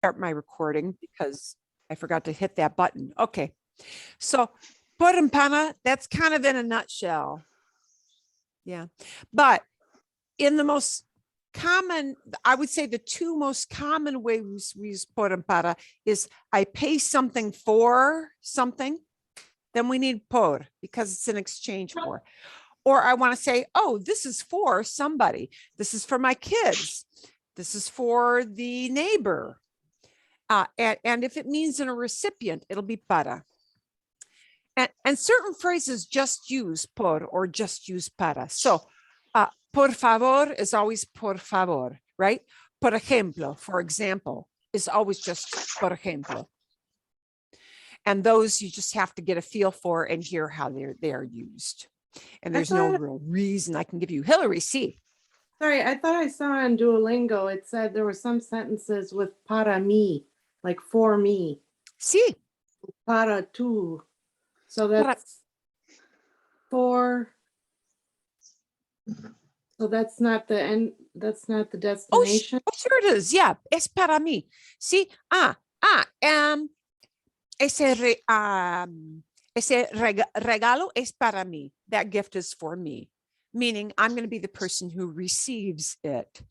restart my recording because I forgot to hit that button. Okay. So por empana, that's kind of in a nutshell. Yeah. But in the most common, I would say the two most common ways we use por empana is I pay something for something, then we need por because it's an exchange for. Or I want to say, oh, this is for somebody. This is for my kids. This is for the neighbor. And if it means in a recipient, it'll be para. And certain phrases just use por or just use para. So por favor is always por favor, right? Por ejemplo, for example, is always just por ejemplo. And those you just have to get a feel for and hear how they're used. And there's no real reason I can give you. Hillary, see. Sorry, I thought I saw on Duolingo, it said there were some sentences with para mí, like for me. Sí. Para tú. So that's for. So that's not the end. That's not the destination. Oh, sure it is. Yeah. Es para mí. See, ese regalo es para mí. That gift is for me, meaning I'm going to be the person who receives it.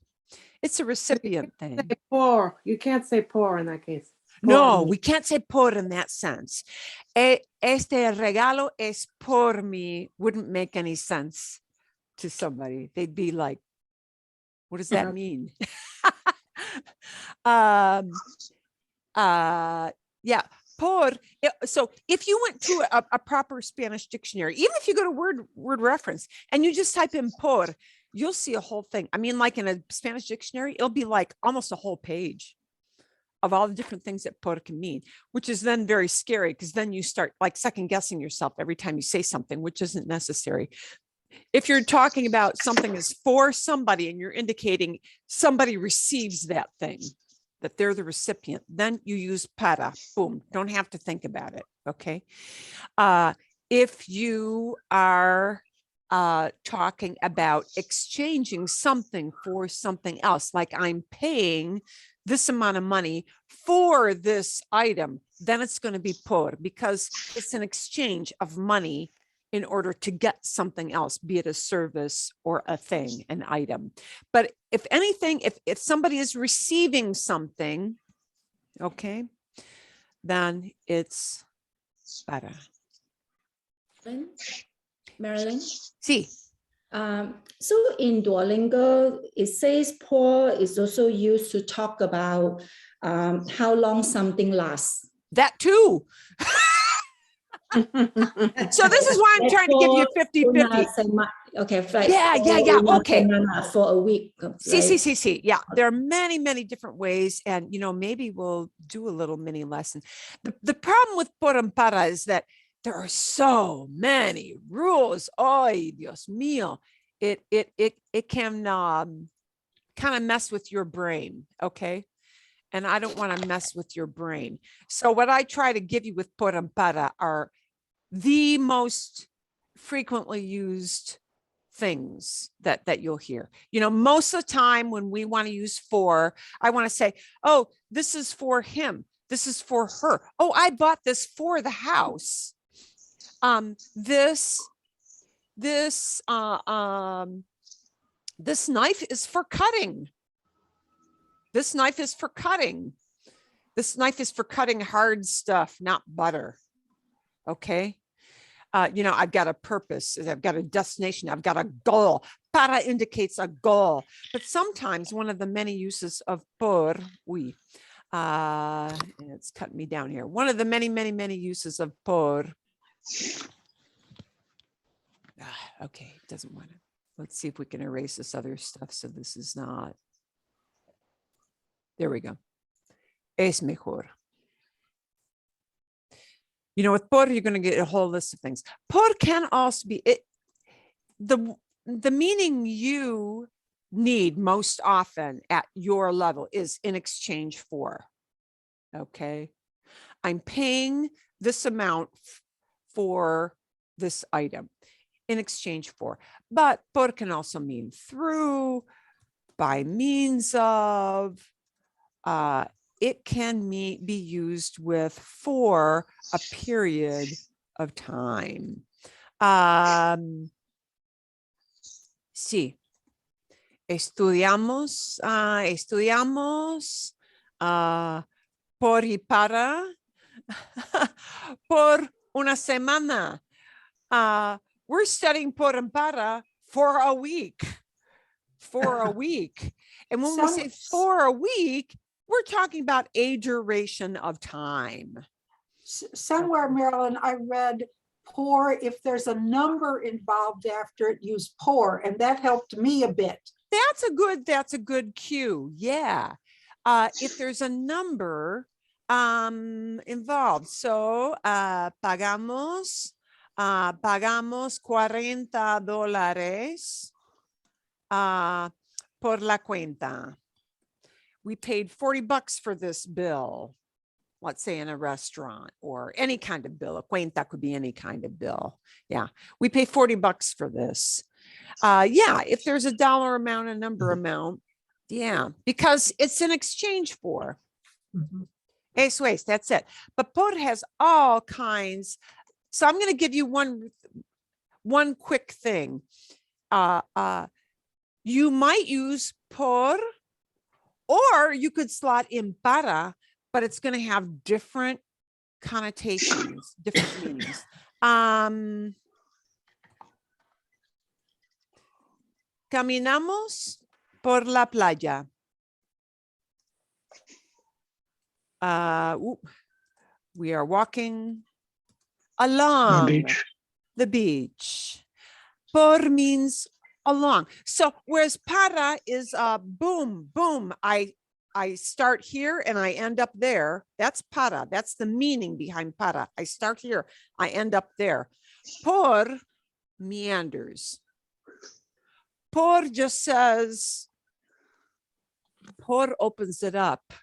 It's a recipient thing. Por. You can't say por in that case. No, we can't say por in that sense. Este regalo es por mí wouldn't make any sense to somebody. They'd be like, what does that mean? Yeah. Por. So if you went to a proper Spanish dictionary, even if you go to word reference and you just type in por, you'll see a whole thing. I mean, like in a Spanish dictionary, it'll be like almost a whole page of all the different things that por can mean, which is then very scary because then you start like second guessing yourself every time you say something, which isn't necessary. If you're talking about something is for somebody and you're indicating somebody receives that thing, that they're the recipient, then you use para, boom, don't have to think about it, okay? If you are talking about exchanging something for something else, like I'm paying this amount of money for this item, then it's going to be por because it's an exchange of money in order to get something else, be it a service or a thing, an item. But if anything, if somebody is receiving something, okay, then it's para. Marilyn? Sí. So in Duolingo, it says por is also used to talk about how long something lasts. That too. So this is why I'm trying to give you 50-50. Okay. Like yeah. Okay. For a week. See. Yeah, there are many different ways. And, maybe we'll do a little mini lesson. The problem with por empara is that there are so many rules. Ay, Dios mío. It can kind of mess with your brain. Okay. And I don't want to mess with your brain. So what I try to give you with por empara are the most frequently used things that you'll hear. Most of the time when we want to use for, I want to say, oh, this is for him. This is for her. Oh, I bought this for the house. This knife is for cutting. This knife is for cutting. This knife is for cutting hard stuff, not butter. Okay. I've got a purpose. I've got a destination. I've got a goal. Para indicates a goal. But sometimes one of the many uses of por, it's cutting me down here. One of the many uses of por. Okay, it doesn't want to. Let's see if we can erase this other stuff. So this is not. There we go. Es mejor. With por, you're going to get a whole list of things. Por can also be the meaning you need most often at your level is in exchange for. Okay. I'm paying this amount for this item in exchange for, but por can also mean through, by means of, it can be used with for a period of time. Sí. Estudiamos por y para por una semana. We're studying por and para for a week. For a week. And when we say for a week, we're talking about a duration of time. Somewhere, Marilyn, I read pour if there's a number involved after it, use pour, and that helped me a bit. That's a good cue. Yeah. If there's a number involved. So pagamos $40 por la cuenta. We paid $40 for this bill. Let's say in a restaurant or any kind of bill. A cuenta could be any kind of bill. Yeah, we pay $40 for this. Yeah, if there's a dollar amount, a number amount, yeah, because it's an exchange for. Eso es, that's it. But por has all kinds. So I'm going to give you one quick thing. You might use por, or you could slot in para, but it's going to have different connotations, different meanings. Caminamos por la playa. We are walking along the beach. Por means along. So whereas para is boom, boom, I start here and I end up there. That's para. That's the meaning behind para. I start here, I end up there. Por meanders. Por just says, por opens it up.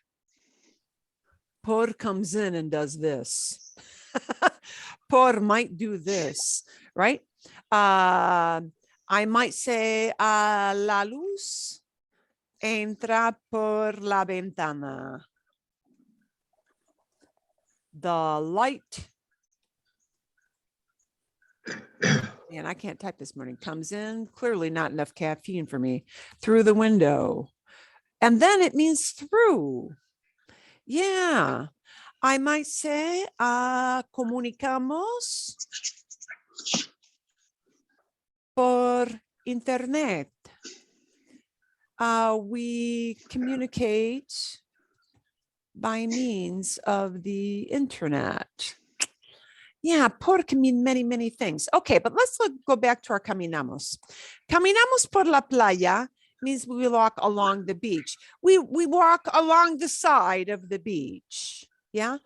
Por comes in and does this. Por might do this, right? I might say, la luz entra por la ventana. The light, and I can't type this morning, comes in, clearly not enough caffeine for me, through the window. And then it means through. Yeah. I might say, comunicamos por internet. We communicate by means of the internet. Yeah, por can mean many, many things. Okay, but let's go back to our caminamos. Caminamos por la playa means we walk along the beach. We walk along the side of the beach. Yeah,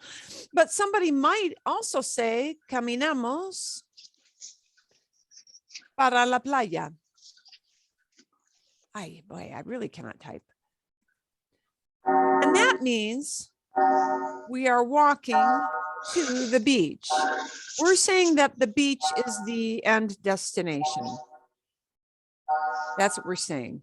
but somebody might also say caminamos para la playa. Ay, boy, I really cannot type. And that means we are walking to the beach. We're saying that the beach is the end destination. That's what we're saying.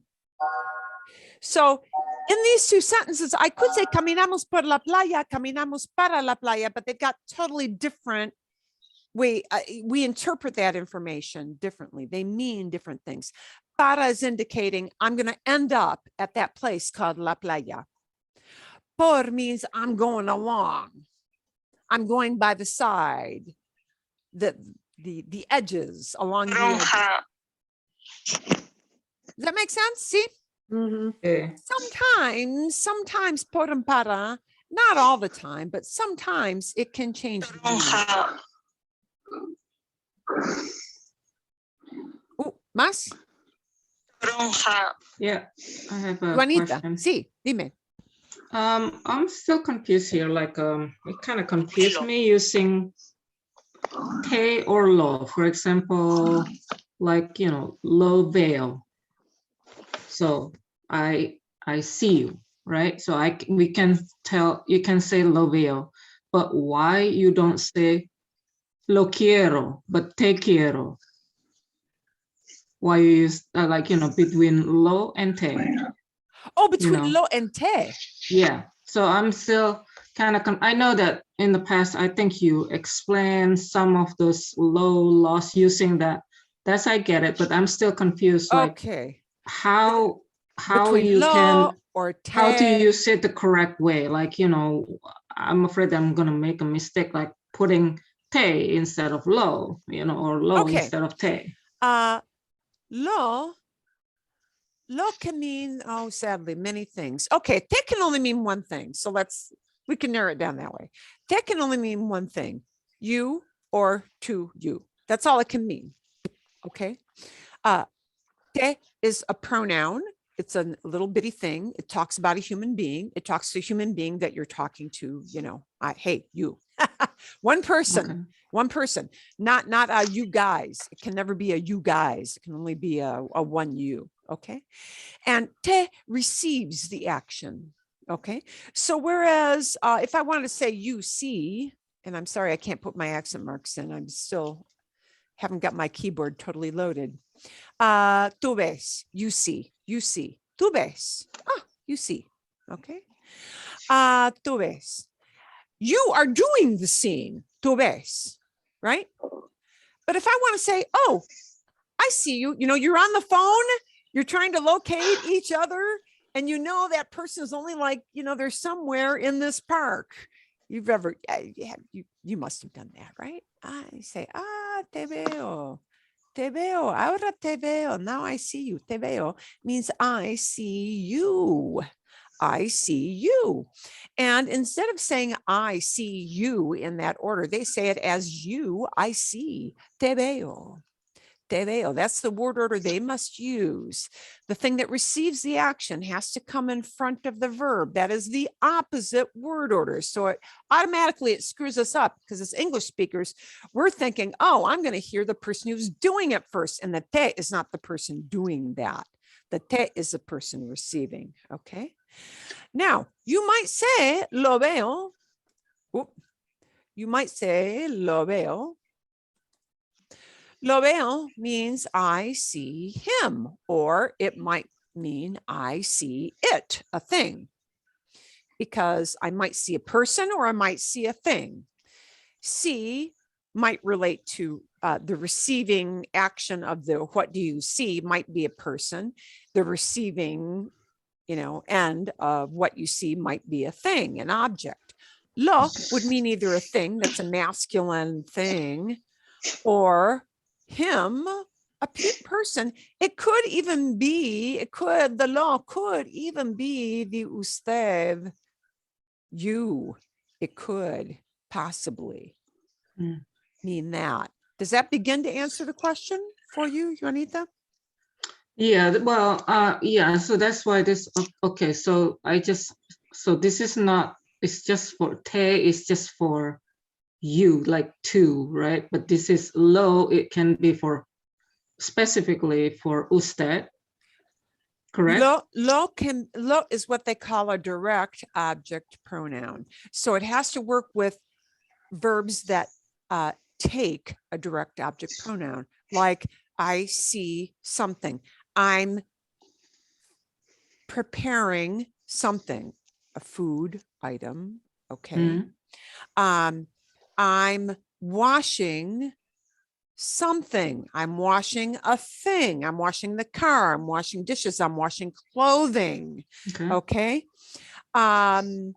So in these two sentences, I could say caminamos por la playa, caminamos para la playa, but they've got totally different way. We interpret that information differently. They mean different things. Para is indicating I'm going to end up at that place called la playa. Por means I'm going along. I'm going by the side, the edges, along the edges. Does that make sense? See? Mm-hmm. Sometimes por and para, not all the time, but sometimes it can change the meaning. Más? Yeah, I have a Juanita, question. sí, dime. I'm still confused here. Like, it kind of confused me using te or lo. For example, like, you know, lo veo. So I see you, right? So we can tell, you can say lo veo, but why you don't say lo quiero, but te quiero? Why you use like, you know, between lo and te? Oh, between You know. lo and te. Yeah. So I'm still kind of, I know that in the past, I think you explained some of those low loss using that. That's, I get it, but I'm still confused, like Okay. how Between you lo can, or how to te. use it the correct way. Like, you know, I'm afraid I'm gonna make a mistake, like putting te instead of low, you know, or low Okay. instead of te. Lo can mean, oh, sadly, many things. Okay, te can only mean one thing. So we can narrow it down that way. Te can only mean one thing, you or to you. That's all it can mean. Okay. Te is a pronoun. It's a little bitty thing. It talks about a human being. It talks to a human being that you're talking to, you know, hey, you. One person. Okay. One person, not a you guys. It can never be a you guys. It can only be a one you. Okay. And te receives the action. Okay. So whereas if I want to say you see, and I'm sorry, I can't put my accent marks in. I'm still haven't got my keyboard totally loaded. Tú ves, you see, you see. Tú ves. You see. Okay. Tú ves. You are doing the seeing. Tú ves. Right? But if I want to say, oh, I see you, you know, you're on the phone, you're trying to locate each other, and you know that person is only like, you know, they're somewhere in this park. You must have done that, right? I say, te veo, ahora te veo, now I see you. Te veo means I see you. I see you. And instead of saying I see you in that order, they say it as you, I see. Te veo. Te veo. That's the word order they must use. The thing that receives the action has to come in front of the verb. That is the opposite word order. So it automatically screws us up because as English speakers, we're thinking, oh, I'm going to hear the person who's doing it first. And the te is not the person doing that. The te is the person receiving. Okay. Now, you might say lo veo. You might say lo veo. Lo veo means I see him, or it might mean I see it, a thing, because I might see a person or I might see a thing. See might relate to the receiving action of the what do you see might be a person. The receiving, you know, end of what you see might be a thing, an object. Lo would mean either a thing that's a masculine thing or him, a person. It could even be, the law could even be the usted, you. It could possibly mean that. Does that begin to answer the question for you, Juanita? Yeah, well, yeah, so that's why this, okay, so this is not, it's just for te, it's just for you, like two, right? But this is low, it can be for specifically for usted, correct? Lo is what they call a direct object pronoun. So it has to work with verbs that take a direct object pronoun, like I see something. I'm preparing something, a food item. Okay. I'm washing something. I'm washing a thing. I'm washing the car. I'm washing dishes. I'm washing clothing. Okay. Okay.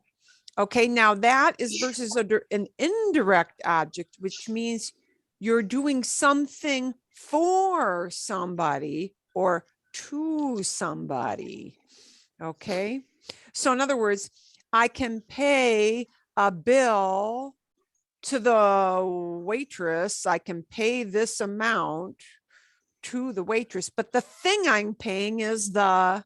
Okay. Now that is versus an indirect object, which means you're doing something for somebody or to somebody. Okay. So in other words, I can pay a bill to the waitress. I can pay this amount to the waitress, but the thing I'm paying is the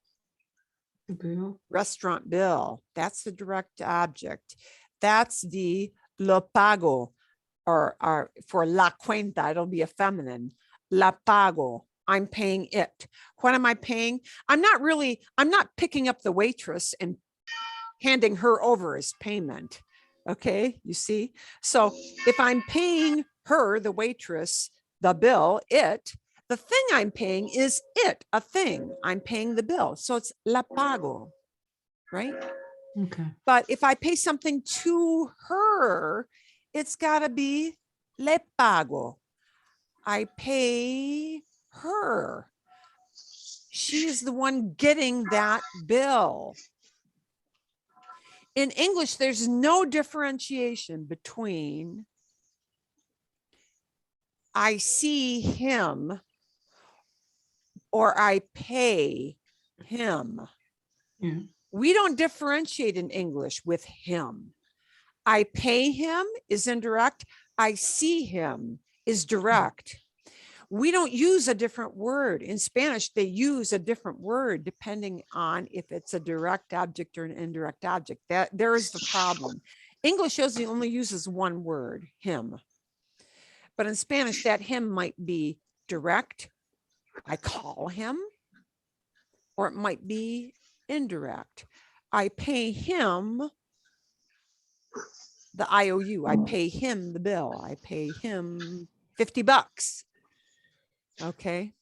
restaurant bill. That's the direct object. That's the lo pago, or for la cuenta, it'll be a feminine. La pago. I'm paying it. What am I paying? I'm not picking up the waitress and handing her over as payment. Okay, you see? So if I'm paying her, the waitress, the bill, the thing I'm paying is it, a thing. I'm paying the bill. So it's la pago, right? Okay. But if I pay something to her, it's got to be le pago. I pay her. She is the one getting that bill. In English, there's no differentiation between I see him or I pay him. Yeah. We don't differentiate in English with him. I pay him is indirect. I see him is direct. We don't use a different word. In Spanish, they use a different word depending on if it's a direct object or an indirect object. That there is the problem. English only uses one word, him. But in Spanish, that him might be direct. I call him, or it might be indirect. I pay him the IOU. I pay him the bill. I pay him $50. Okay.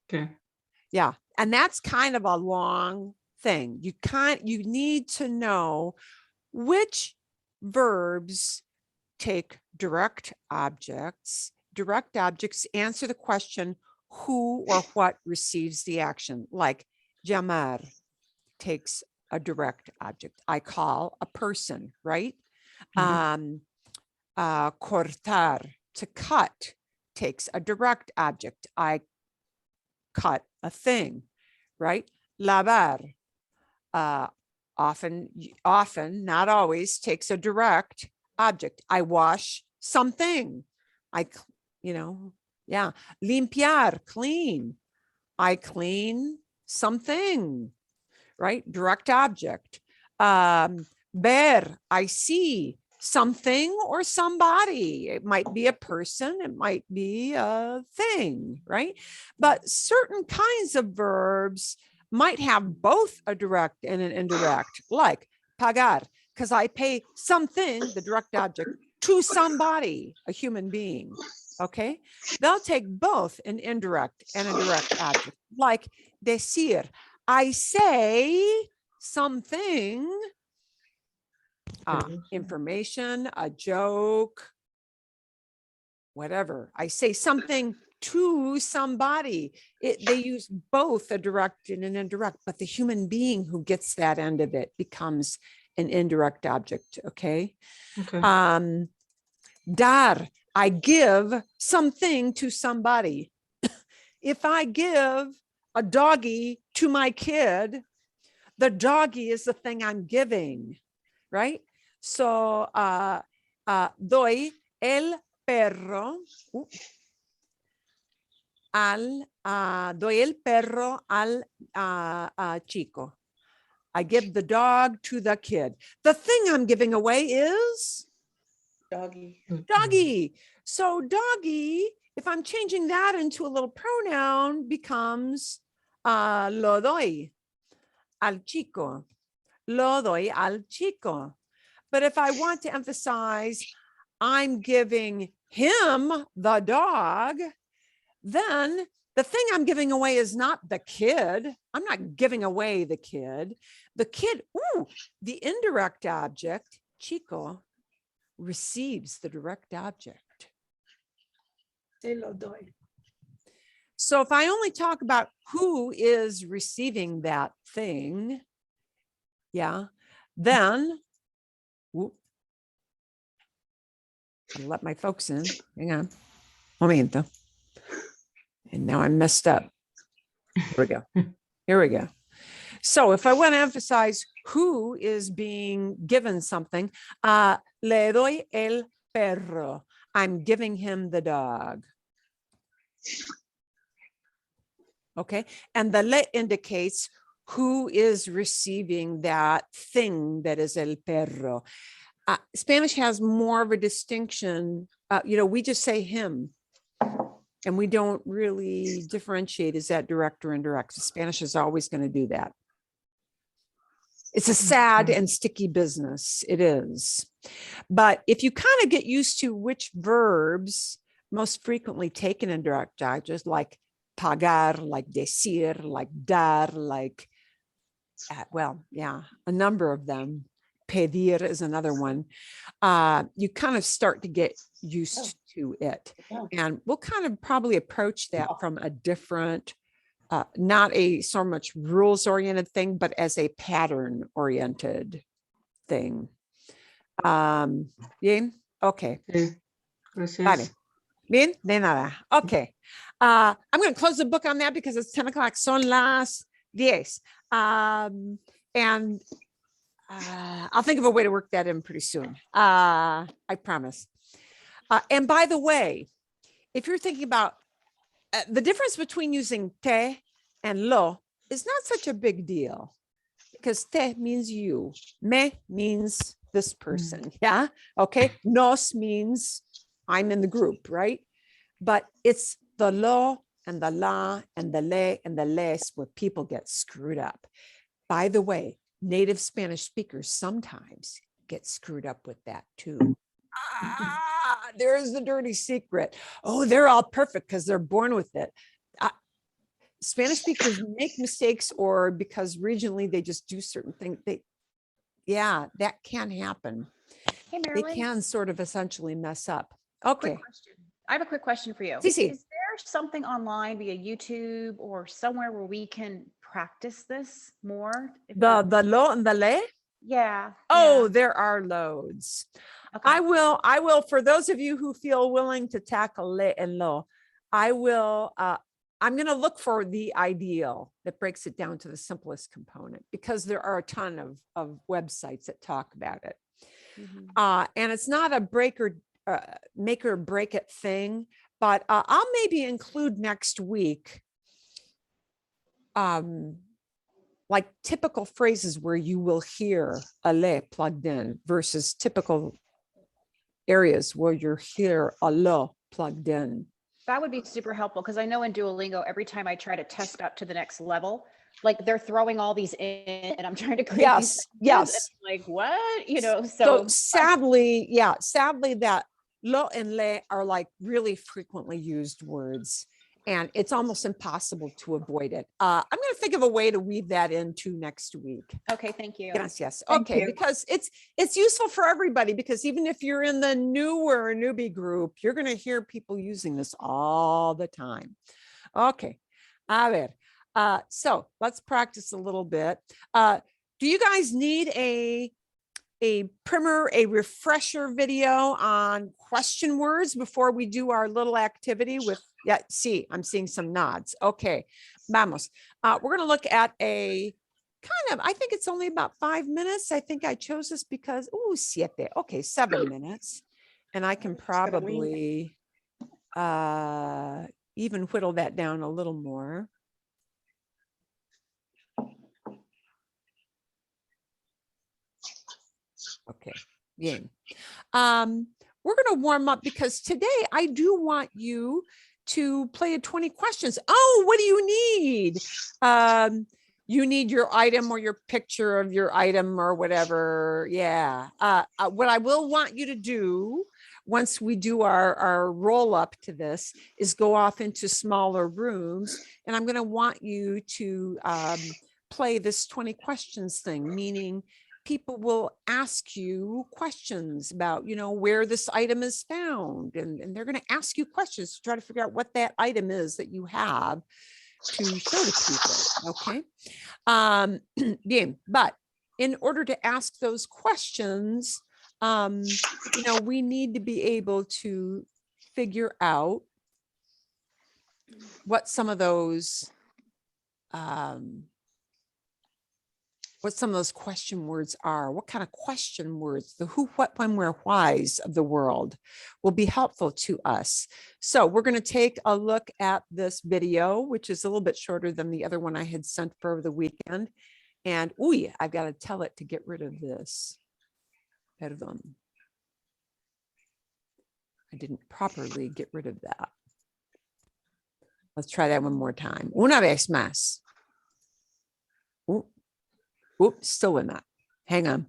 Okay. Yeah. And that's kind of a long thing. You need to know which verbs take direct objects. Direct objects answer the question, who or what receives the action, like llamar takes a direct object. I call a person, right? Mhm. Cortar, to cut, takes a direct object. I cut a thing, right? Lavar, often, not always, takes a direct object. I wash something. Yeah. Limpiar, clean. I clean something, right? Direct object. Ver, I see something or somebody. It might be a person, it might be a thing, right? But certain kinds of verbs might have both a direct and an indirect, like pagar, because I pay something, the direct object, to somebody, a human being. Okay, they'll take both an indirect and a direct object, like decir, I say something, information, a joke, whatever. I say something to somebody. They use both a direct and an indirect, but the human being who gets that end of it becomes an indirect object. Okay. Okay. Dar, I give something to somebody. If I give a doggy to my kid, the doggy is the thing I'm giving, right? So, doy el perro doy el perro al chico. I give the dog to the kid. The thing I'm giving away is Doggy. doggy. So doggy, if I'm changing that into a little pronoun, becomes lo doy al chico. Lo doy al chico. But if I want to emphasize I'm giving him the dog, then the thing I'm giving away is not the kid. I'm not giving away the kid. The kid, the indirect object, chico, receives the direct object. Se lo doy. So if I only talk about who is receiving that thing, yeah, then I'll let my folks in. Hang on. Momento. And now I'm messed up. Here we go. Here we go. So if I want to emphasize who is being given something, le doy el perro. I'm giving him the dog. Okay. And the le indicates who is receiving that thing that is el perro. Spanish has more of a distinction. We just say him. And we don't really differentiate, is that direct or indirect? Spanish is always going to do that. It's a sad and sticky business. It is. But if you kind of get used to which verbs most frequently take an indirect object, like pagar, like decir, like dar, like well, yeah, a number of them. Pedir is another one. You kind of start to get used to it. And we'll kind of probably approach that from a different, not a so much rules oriented thing, but as a pattern oriented thing. Bien, okay. Okay. Gracias. Vale. Bien, de nada. Okay. I'm going to close the book on that because it's 10 o'clock. Son las 10. And I'll think of a way to work that in pretty soon. I promise. And by the way, if you're thinking about the difference between using te and lo is not such a big deal because te means you, me means this person. Yeah. Okay. Nos means I'm in the group, right? But it's the lo and the la and the le and the les where people get screwed up. By the way, native Spanish speakers sometimes get screwed up with that too. There's the dirty secret. Oh, they're all perfect because they're born with it. Spanish speakers make mistakes, or because regionally they just do certain things. Yeah, that can happen. Hey, They Marilyn. can sort of essentially mess up. Quick Okay. question. I have a quick question for you. Sí, sí. Is there something online via YouTube or somewhere where we can practice this more? If The that- lo and the le. yeah. Oh, yeah. there are loads. Okay. I will, for those of you who feel willing to tackle le and lo, I'm going to look for the ideal that breaks it down to the simplest component, because there are a ton of websites that talk about it. Mhm. And it's not a make or break it thing, but I'll maybe include next week like typical phrases where you will hear a le plugged in versus typical areas where you hear a lo plugged in. That would be super helpful because I know in Duolingo, every time I try to test up to the next level, like they're throwing all these in and I'm trying to create these Yes, sentences, and yes. I'm like, what? You know, So sadly, that lo and le are like really frequently used words, and it's almost impossible to avoid it. I'm going to think of a way to weave that into next week. okay, thank you. Yes. Thank Okay, you. because it's useful for everybody, because even if you're in the newer newbie group, you're going to hear people using this all the time. Okay. A ver. So let's practice a little bit. Do you guys need a primer, a refresher video on question words before we do our little activity with, yeah, see, I'm seeing some nods. Okay, vamos. We're going to look at a kind of, I think it's only about 5 minutes. I think I chose this because, siete. Okay, 7 minutes. And I can probably even whittle that down a little more. Okay, bien. We're going to warm up because today I do want you to play a 20 questions. Oh, what do you need? You need your item or your picture of your item or whatever. Yeah. What I will want you to do once we do our roll up to this is go off into smaller rooms. And I'm going to want you to play this 20 questions thing, meaning people will ask you questions about, where this item is found. And they're going to ask you questions to try to figure out what that item is that you have to show to people. Okay. Bien, but in order to ask those questions, we need to be able to figure out what some of those question words are, what kind of question words, the who, what, when, where, whys of the world will be helpful to us. So we're going to take a look at this video, which is a little bit shorter than the other one I had sent for over the weekend. And I've got to tell it to get rid of this. Perdón. I didn't properly get rid of that. Let's try that one more time. Una vez más. Oops, still in that. Hang on.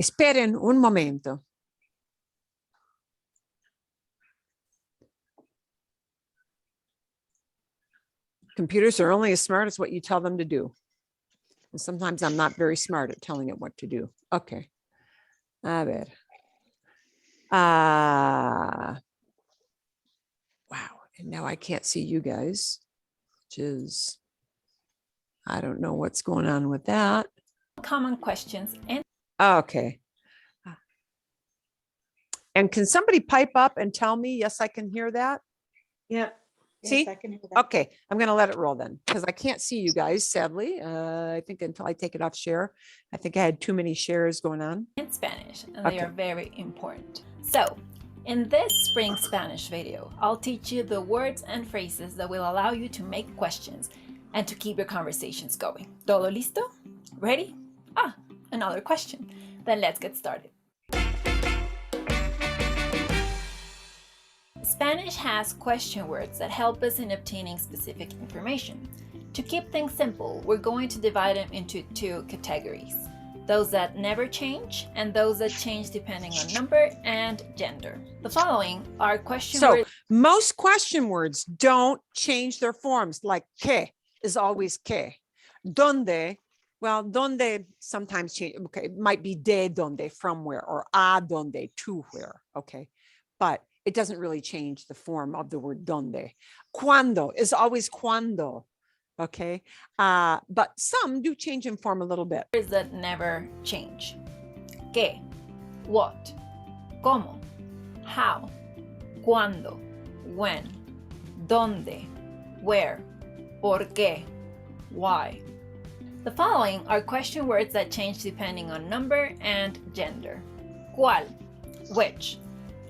Esperen un momento. Computers are only as smart as what you tell them to do. And sometimes I'm not very smart at telling it what to do. Okay. A ver. Wow. And now I can't see you guys, which is, I don't know what's going on with that. Common questions and Okay. And can somebody pipe up and tell me, yes, I can hear that? Yep. See? Yes, I can hear that. Okay, I'm gonna let it roll then, because I can't see you guys, sadly. I think until I take it off share. I think I had too many shares going on. in Spanish, and Okay. they are very important. So, in this spring Spanish video, I'll teach you the words and phrases that will allow you to make questions and to keep your conversations going. ¿Todo listo? Ready? Ah, another question. Then let's get started. Spanish has question words that help us in obtaining specific information. To keep things simple, we're going to divide them into two categories. Those that never change and those that change depending on number and gender. The following are question So words. most question words don't change their forms, like que is always que. Donde, well, donde sometimes change. Okay, it might be de donde, from where, or a donde, to where. Okay, but it doesn't really change the form of the word donde. Cuando is always cuando. Okay, but some do change in form a little bit. That never change. ¿Qué? What? ¿Cómo? How? ¿Cuándo? When? ¿Dónde? Where? ¿Por qué? Why? The following are question words that change depending on number and gender. ¿Cuál? Which?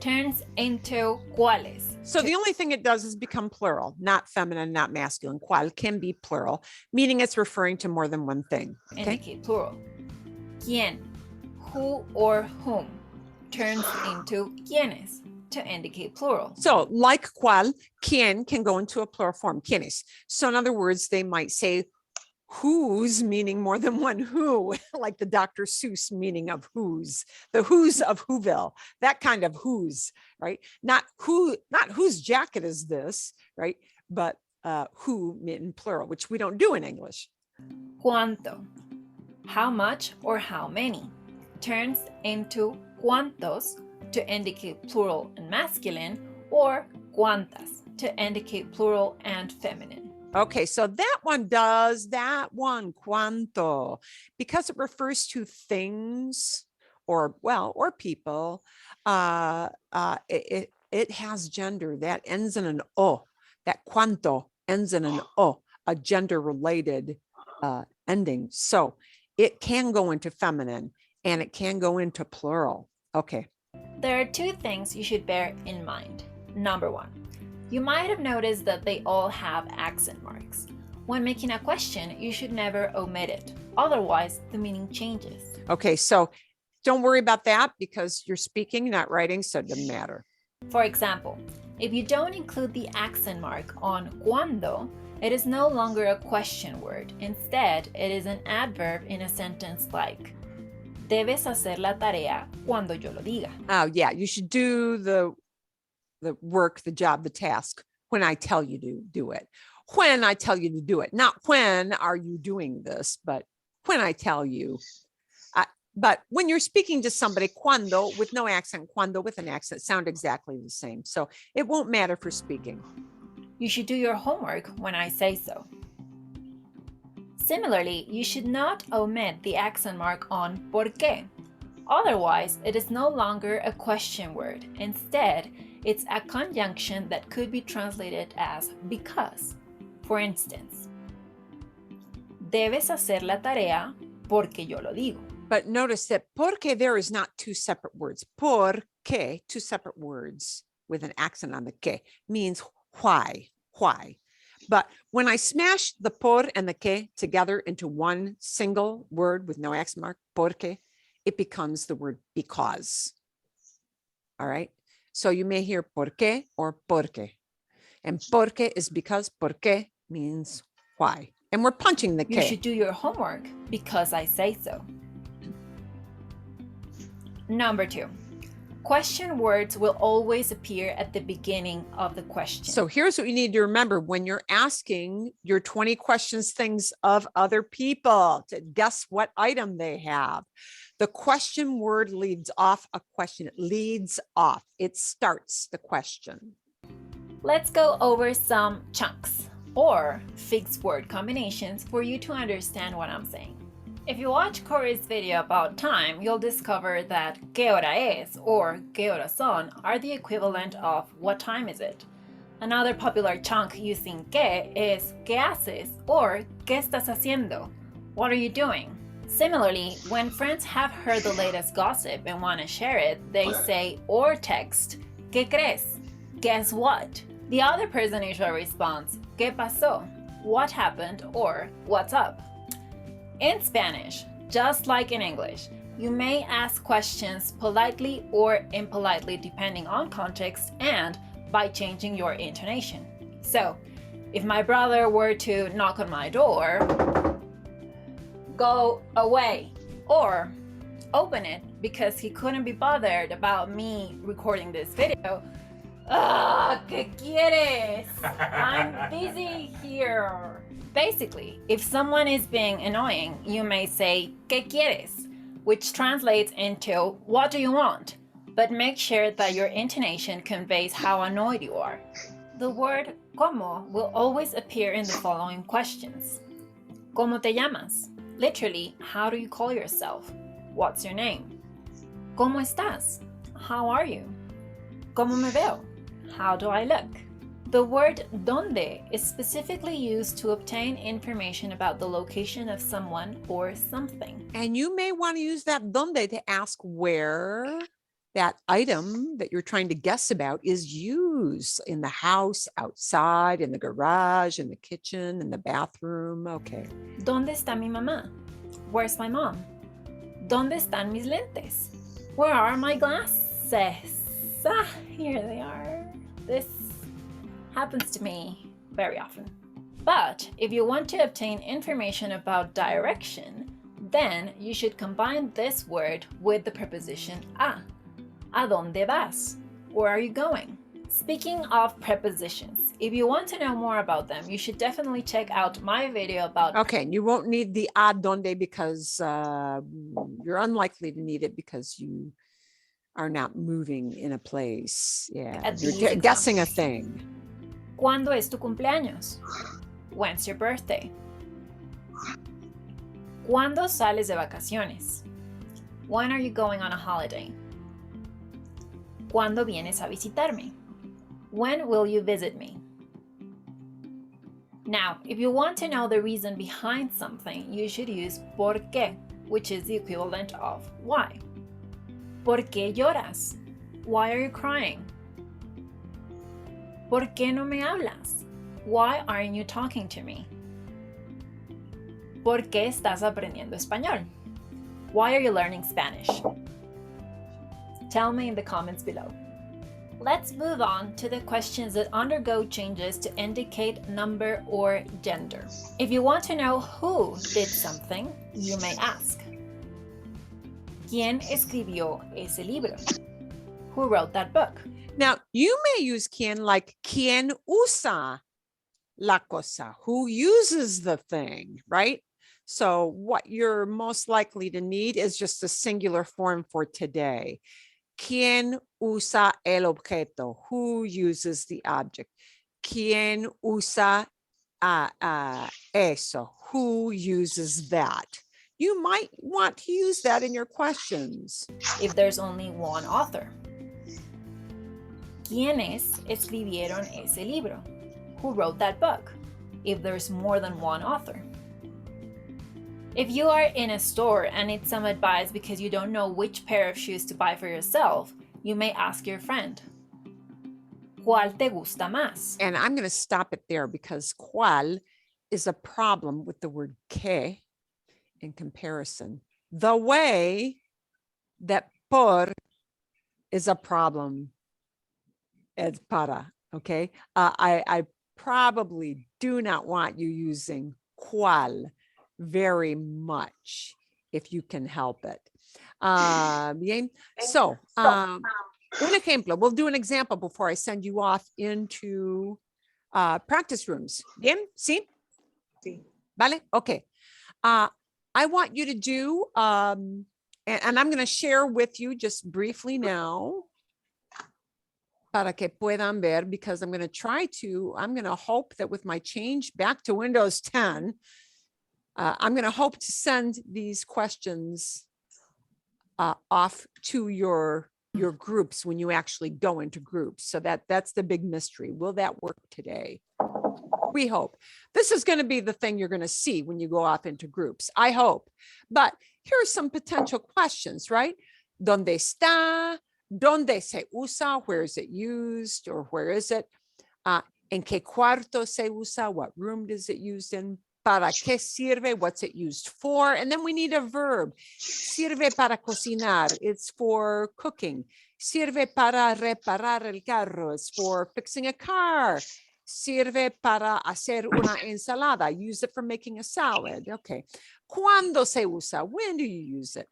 Turns into cuáles. So the only thing it does is become plural, not feminine, not masculine. Cual can be plural, meaning it's referring to more than one thing. Okay. Indicate plural. ¿Quién? Who or whom? Turns into quiénes to indicate plural. So like cual, quien can go into a plural form, quienes. So in other words, they might say whose, meaning more than one who, like the Dr. Seuss meaning of whose, the who's of Whoville, that kind of whose, right? Not whose jacket is this, right? But who in plural, which we don't do in English. ¿Cuánto? How much or how many? Turns into cuántos to indicate plural and masculine, or cuántas to indicate plural and feminine. Okay, so that one does that one, cuánto, because it refers to things or, well, or people. It has gender that ends in an o. That cuánto ends in an o, a gender related ending. So it can go into feminine and it can go into plural. Okay. There are two things you should bear in mind. Number one, you might have noticed that they all have accent marks. When making a question, you should never omit it. Otherwise, the meaning changes. Okay, so don't worry about that because you're speaking, not writing, so it doesn't matter. For example, if you don't include the accent mark on cuando, it is no longer a question word. Instead, it is an adverb in a sentence like, debes hacer la tarea cuando yo lo diga. Oh, yeah, you should do the work, the job, the task when I tell you to do it. When I tell you to do it, not when are you doing this, but when I tell you. But when you're speaking to somebody, cuando with no accent, cuando with an accent sound exactly the same. So it won't matter for speaking. You should do your homework when I say so. Similarly, you should not omit the accent mark on por qué. Otherwise, it is no longer a question word. Instead, it's a conjunction that could be translated as because. For instance, debes hacer la tarea porque yo lo digo. But notice that porque there is not two separate words. Porque, two separate words with an accent on the que, means why. But when I smash the por and the que together into one single word with no accent mark, porque, it becomes the word because. All right. So you may hear porque or porque. And porque is because, porque means why. And we're punching the You que. should do your homework because I say so. Number two, Question words will always appear at the beginning of the question. So here's what you need to remember when you're asking your 20 questions things of other people to guess what item they have. The question word leads off a question. It leads off. It starts the question. Let's go over some chunks or fixed word combinations for you to understand what I'm saying. If you watch Corey's video about time, you'll discover that ¿qué hora es or ¿qué horas son are the equivalent of what time is it? Another popular chunk using ¿qué is ¿qué haces or ¿qué estás haciendo? What are you doing? Similarly, when friends have heard the latest gossip and want to share it, they say or text ¿qué crees? Guess what? The other person usually responds ¿qué pasó? What happened? Or what's up? In Spanish, just like in English, you may ask questions politely or impolitely depending on context and by changing your intonation. So, if my brother were to knock on my door, go away, or open it because he couldn't be bothered about me recording this video. ¿Qué quieres? I'm busy here. Basically, if someone is being annoying, you may say ¿qué quieres? Which translates into what do you want? But make sure that your intonation conveys how annoyed you are. The word ¿cómo will always appear in the following questions. ¿Cómo te llamas? Literally, how do you call yourself? What's your name? ¿Cómo estás? How are you? ¿Cómo me veo? How do I look? The word ¿dónde is specifically used to obtain information about the location of someone or something. And you may want to use that ¿dónde to ask where that item that you're trying to guess about is used in the house, outside, in the garage, in the kitchen, in the bathroom. Okay. ¿Dónde está mi mamá? Where's my mom? ¿Dónde están mis lentes? Where are my glasses? Here they are. This happens to me very often. But if you want to obtain information about direction, then you should combine this word with the preposition a. ¿A dónde vas? Where are you going? Speaking of prepositions, if you want to know more about them, you should definitely check out my video about. Okay, and you won't need the a dónde because you're unlikely to need it because you are not moving in a place. Yeah, At you're these guessing a examples. thing. ¿Cuándo es tu cumpleaños? When's your birthday? ¿Cuándo sales de vacaciones? When are you going on a holiday? ¿Cuándo vienes a visitarme? When will you visit me? Now, if you want to know the reason behind something, you should use ¿por qué?, which is the equivalent of why. ¿Por qué lloras? Why are you crying? ¿Por qué no me hablas? Why aren't you talking to me? ¿Por qué estás aprendiendo español? Why are you learning Spanish? Tell me in the comments below. Let's move on to the questions that undergo changes to indicate number or gender. If you want to know who did something, you may ask, ¿Quién escribió ese libro? Who wrote that book? Now, you may use quién like ¿quién usa la cosa? Who uses the thing, right? So what you're most likely to need is just a singular form for today. ¿Quién usa el objeto? Who uses the object? ¿Quién usa eso? Who uses that? You might want to use that in your questions. If there's only one author. ¿Quiénes escribieron ese libro? Who wrote that book? If there's more than one author. If you are in a store and need some advice because you don't know which pair of shoes to buy for yourself, you may ask your friend, ¿Cuál te gusta más? And I'm going to stop it there because cuál is a problem with the word que in comparison. The way that por is a problem as para, okay? I probably do not want you using cuál very much if you can help it. Bien. So Un ejemplo. We'll do an example before I send you off into practice rooms. Bien? ¿Sí? Sí. Vale? Okay. I want you to do, and I'm going to share with you just briefly now para que puedan ver, because I'm going to hope that with my change back to Windows 10, I'm going to hope to send these questions off to your groups when you actually go into groups. So that's the big mystery. Will that work today? We hope. This is going to be the thing you're going to see when you go off into groups. I hope. But here are some potential questions, right? ¿Dónde está? ¿Dónde se usa? Where is it used? Or where is it? ¿En qué cuarto se usa? What room is it used in? ¿Para qué sirve? What's it used for? And then we need a verb. Sirve para cocinar. It's for cooking. Sirve para reparar el carro. It's for fixing a car. Sirve para hacer una ensalada. Use it for making a salad. Okay. ¿Cuándo se usa? When do you use it?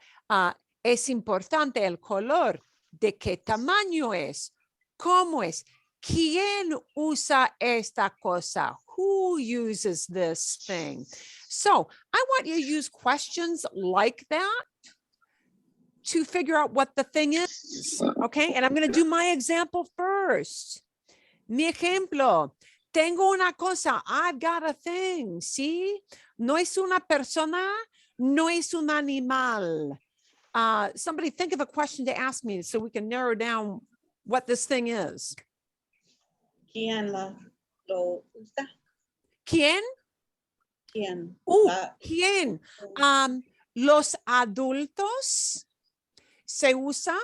Es importante el color. ¿De qué tamaño es? ¿Cómo es? ¿Quién usa esta cosa? Who uses this thing? So I want you to use questions like that to figure out what the thing is. Okay. And I'm going to do my example first. Mi ejemplo. Tengo una cosa. I've got a thing. ¿Sí? No es una persona. No es un animal. Somebody think of a question to ask me so we can narrow down what this thing is. ¿Quién lo usa? ¿Quién? ¿Quién? ¿Quién? Los adultos se usa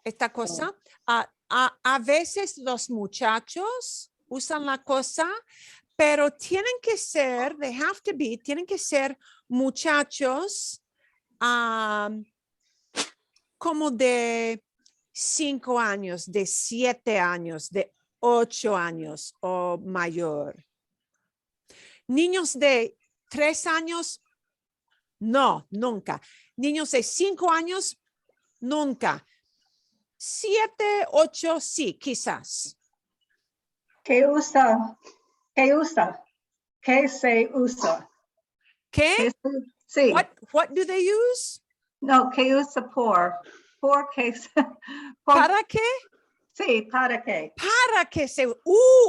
esta cosa. A veces los muchachos usan la cosa, pero tienen que ser, tienen que ser muchachos como de 5 años, de 7 años, de 8 años o mayor. Niños de 3 años, no, nunca. Niños de 5 años, nunca. 7, 8, sí, quizás. ¿Qué usa? ¿Qué usa? ¿Qué se usa? ¿Qué? Sí. What do they use? No, ¿qué usa por? ¿Por qué? ¿Para qué? Sí, ¿para qué? Para que se...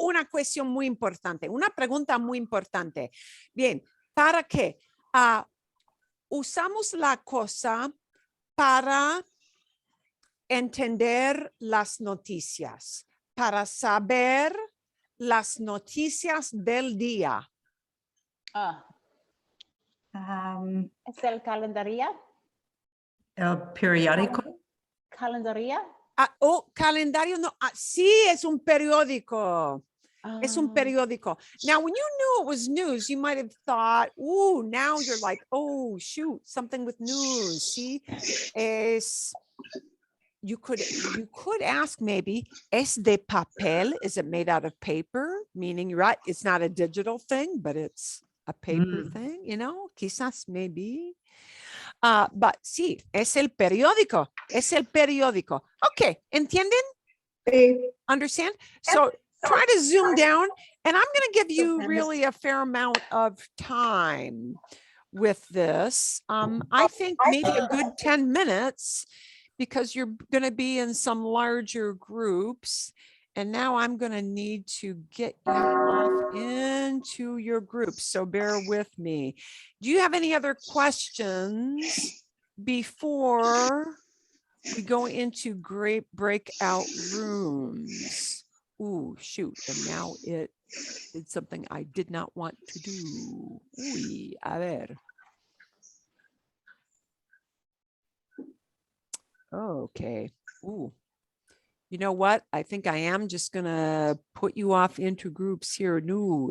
una cuestión muy importante, una pregunta muy importante. Bien, ¿para qué? Usamos la cosa para entender las noticias, para saber las noticias del día. ¿Es el calendario? El periódico. ¿Calendario? Calendario, no, sí, es un periódico. Es un periódico. Now, when you knew it was news, you might have thought, now you're like, oh, shoot, something with news. See, you could ask maybe, ¿es de papel? Is it made out of paper? Meaning, right, it's not a digital thing, but it's a paper thing, quizás, maybe. But sí, es el periódico. Okay, ¿entienden? Sí. Understand? So try to zoom down, and I'm going to give you really a fair amount of time with this. I think maybe a good 10 minutes, because you're going to be in some larger groups. And now I'm going to need to get you off into your groups. So bear with me. Do you have any other questions before we go into great breakout rooms? Ooh, shoot. And now it did something I did not want to do. Uy, a ver. Okay. Ooh. You know what? I think I am just going to put you off into groups here. No,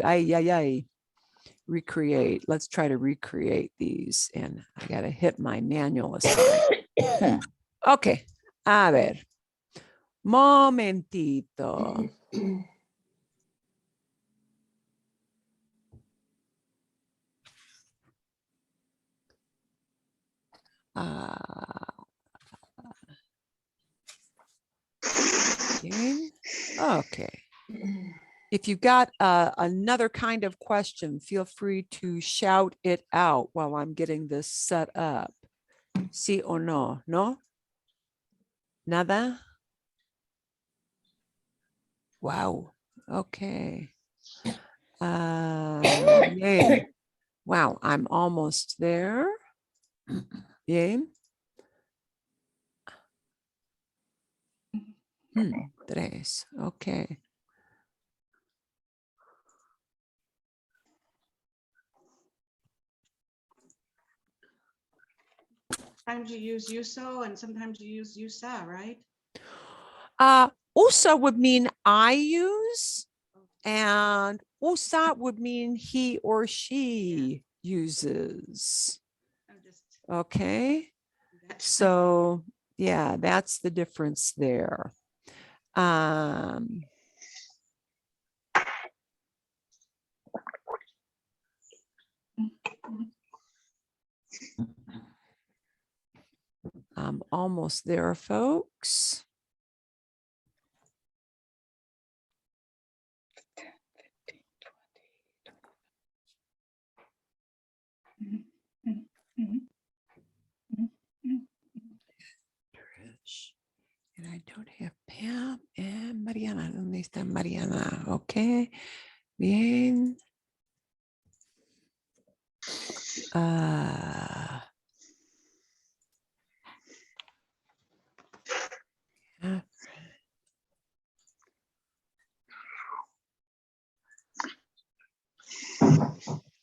recreate. Let's try to recreate these. And I got to hit my manual assign. Okay. A ver. Momentito. Bien. Okay. If you've got another kind of question, feel free to shout it out while I'm getting this set up. Sí o no? No? Nada? Wow. Okay. Yay. Wow, I'm almost there. Yay. Tres. Okay. Sometimes you use USO and sometimes you use USA, right? Usa would mean I use, and usa would mean he or she uses. I'm just Okay. that. So yeah, that's the difference there. I'm almost there, folks. And I don't have Pam and Mariana. ¿Dónde está Mariana? Okay. Bien.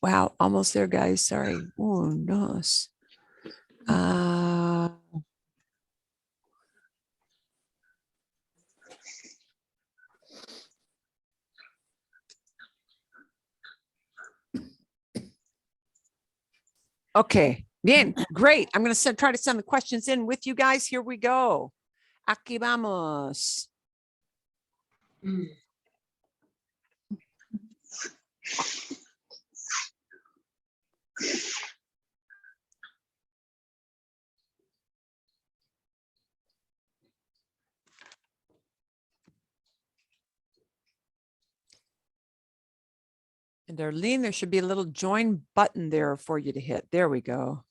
Wow, almost there, guys. Sorry. Oh, no. Okay, bien, great. I'm going to try to send the questions in with you guys. Here we go. Aquí vamos. And Darlene, there should be a little join button there for you to hit. There we go.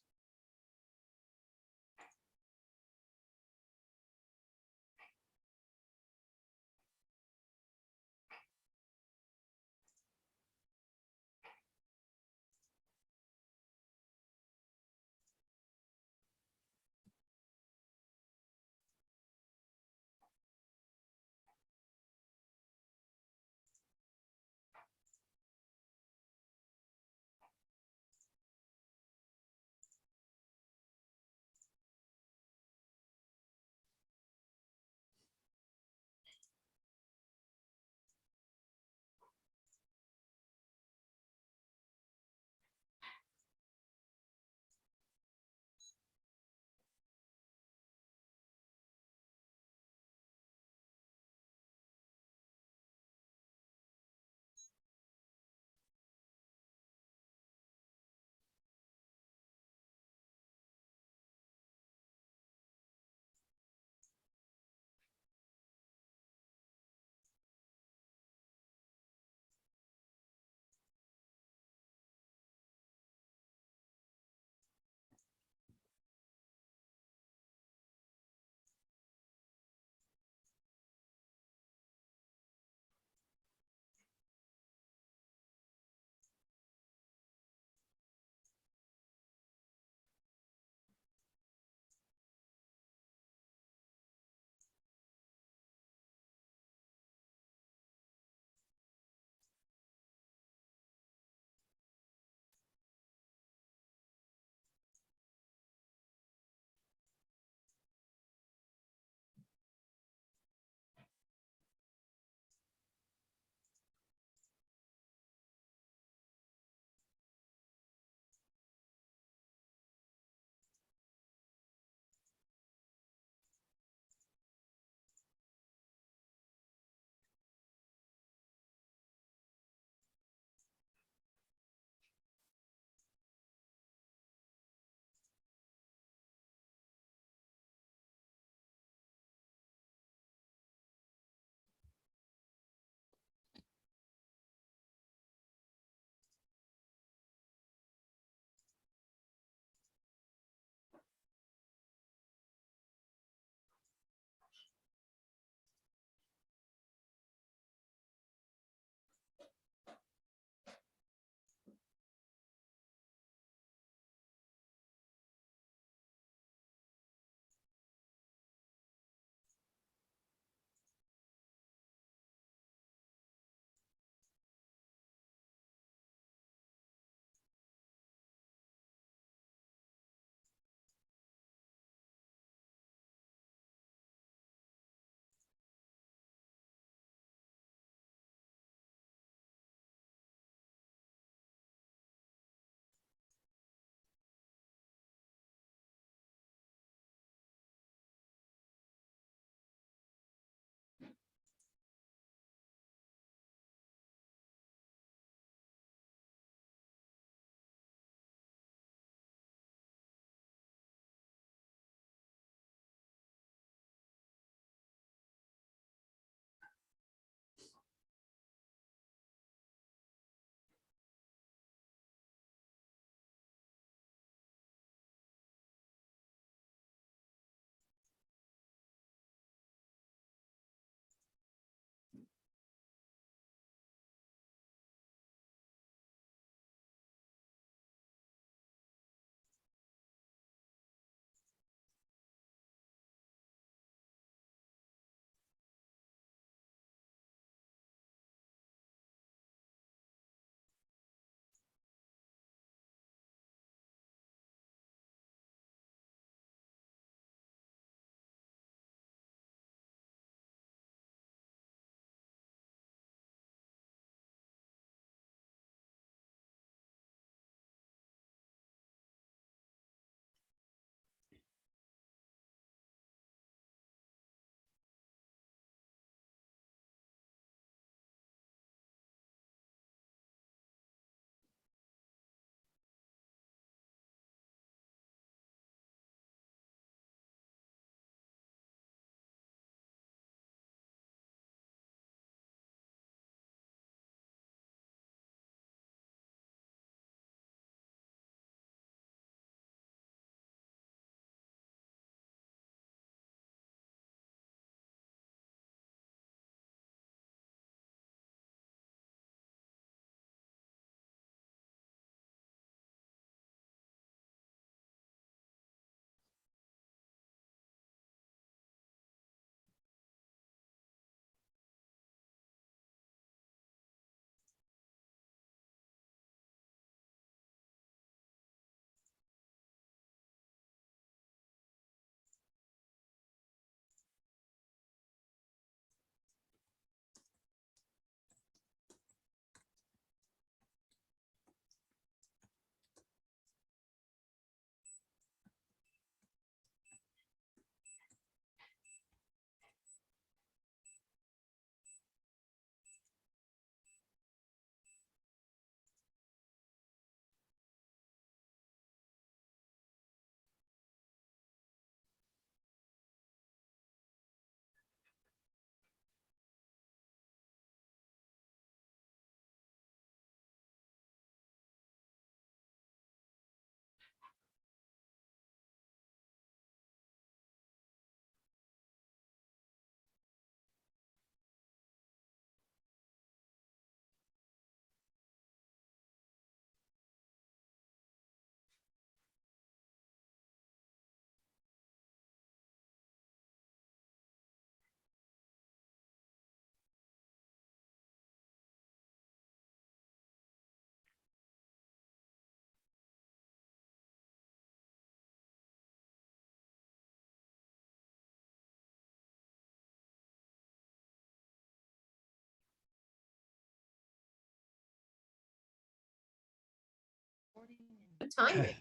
timing.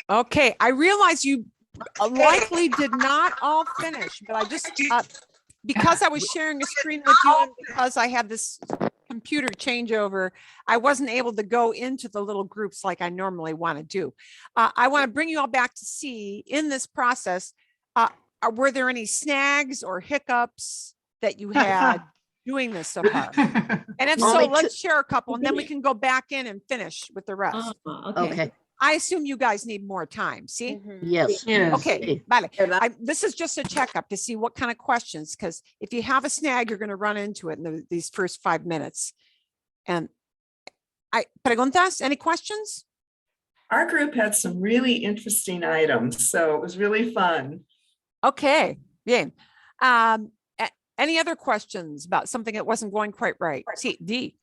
Okay, I realize you likely did not all finish, but I just, because I was sharing a screen with you and because I had this computer changeover, I wasn't able to go into the little groups like I normally want to do. I want to bring you all back to see in this process, were there any snags or hiccups that you had doing this so far? And if so, Only two- let's share a couple and then we can go back in and finish with the rest. Okay. I assume you guys need more time. See? Yes. Yes. Okay, vale. This is just a checkup to see what kind of questions, because if you have a snag, you're going to run into it in these first 5 minutes. And preguntas, any questions? Our group had some really interesting items, so it was really fun. Okay, bien. Any other questions about something that wasn't going quite right? See, D.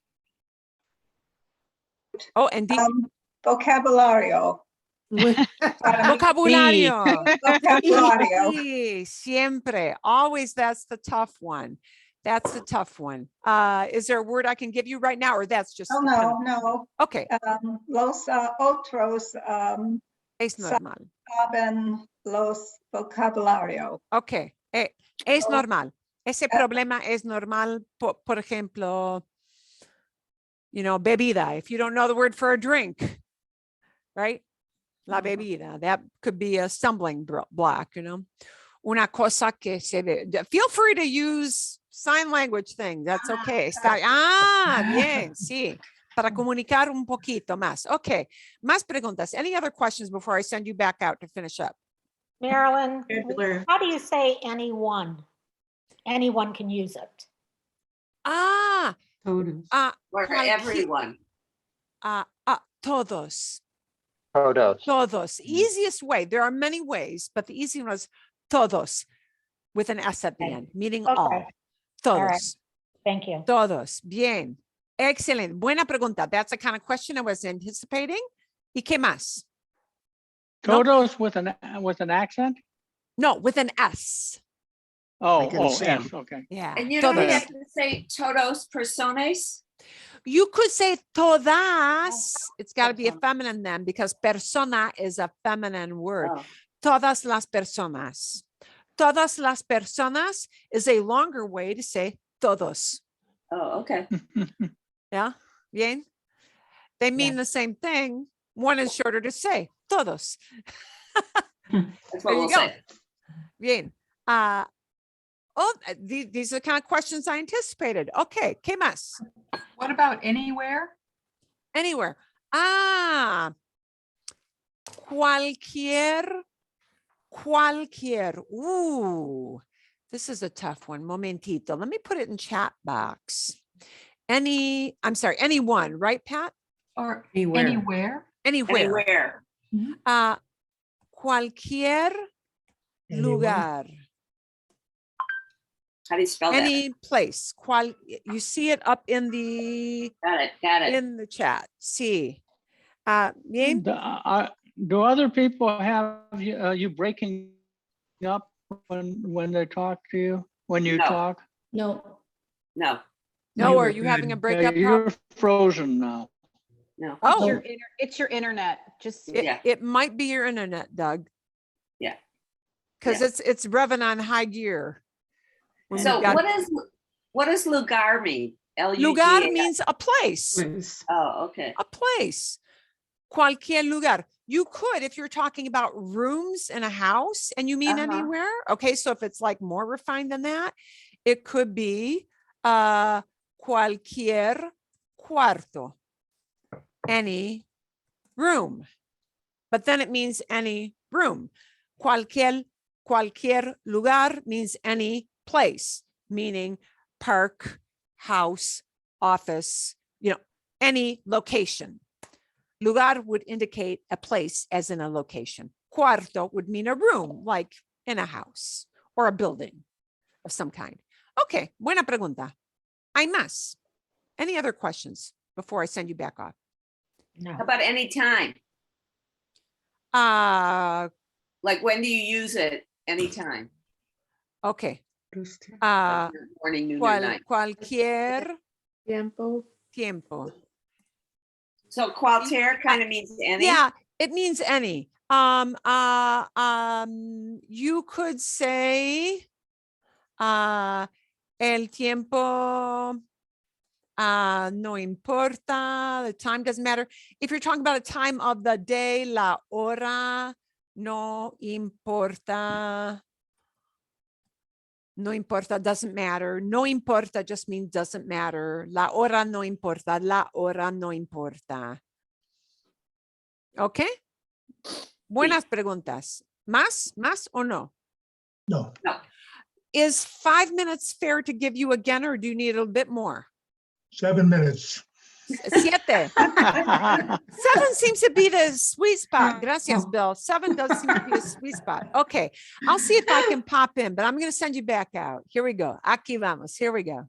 Oh, and D. Vocabulario. Vocabulario. Vocabulario. Sí, siempre. Always, that's the tough one. That's the tough one. Is there a word I can give you right now, or that's just? Oh, the kind of- no. Okay. Los otros Es normal. saben los vocabulario. Okay. Es normal. Ese problema es normal. Por ejemplo, bebida. If you don't know the word for a drink, right? La bebida. That could be a stumbling block, Una cosa que se ve. Feel free to use sign language thing. That's okay. Bien, sí. Para comunicar un poquito más. Okay. Más preguntas. Any other questions before I send you back out to finish up? Marilyn, how do you say anyone? Anyone can use it. For everyone. Todos. Todos. Todos. Easiest way. There are many ways, but the easy one is todos with an S at the end, meaning all. Todos. All right. Thank you. Todos. Bien. Excellent. Buena pregunta. That's the kind of question I was anticipating. ¿Y qué más? Todos with an accent? No, with an S. Yes, okay. Yeah. And you don't todos. have to say todos personas. You could say todas. It's got to be a feminine then, because persona is a feminine word. Todas las personas. Todas las personas is a longer way to say todos. Oh, okay. Yeah. Bien. They mean the same thing. One is shorter to say todos. That's what There you we'll go. say. Bien. These are the kind of questions I anticipated. Okay. ¿Qué más? What about anywhere? Anywhere. Cualquier. Ooh, this is a tough one. Momentito. Let me put it in chat box. Anyone, right, Pat? Or Anywhere. anywhere? Anywhere. Anywhere. Cualquier lugar. How do you spell that? Any place. You see it up in the Got it. in the chat. See. Bien. Do other people have you breaking up when they talk to you, when you No. talk? No. No, No, are you having a breakup problem? You're frozen now. no. Oh, It's your internet. Just it might be your internet, Doug. Yeah. Because it's revving on high gear. When So we've got- what does lugar mean? lugar L-U-G-A-R. means a place. Please. Oh, okay. A place. Cualquier lugar. You could, if you're talking about rooms in a house and you mean anywhere. Okay, so if it's like more refined than that, it could be cualquier cuarto. Any room. But then it means any room. Cualquier lugar means any place, meaning park, house, office, any location. Lugar would indicate a place as in a location. Cuarto would mean a room, like in a house or a building of some kind. Okay, buena pregunta. Hay más. Any other questions before I send you back off? No. How about any time? Like when do you use it? Anytime. Okay. Like morning, noon, or night. Cualquier Tiempo. tiempo. So qualter kind of means any? Yeah, it means any. You could say, el tiempo, no importa, the time doesn't matter. If you're talking about a time of the day, la hora no importa. No importa doesn't matter. No importa just means doesn't matter. La hora no importa. La hora no importa. ¿Ok? Buenas preguntas. ¿Más? ¿Más o no? No. No. Is 5 minutes fair to give you again, or do you need a little bit more? 7 minutes. 7. 7 seems to be the sweet spot. Gracias, Bill. 7 does seem to be a sweet spot. Okay, I'll see if I can pop in, but I'm going to send you back out. Here we go. Aquí vamos. Here we go.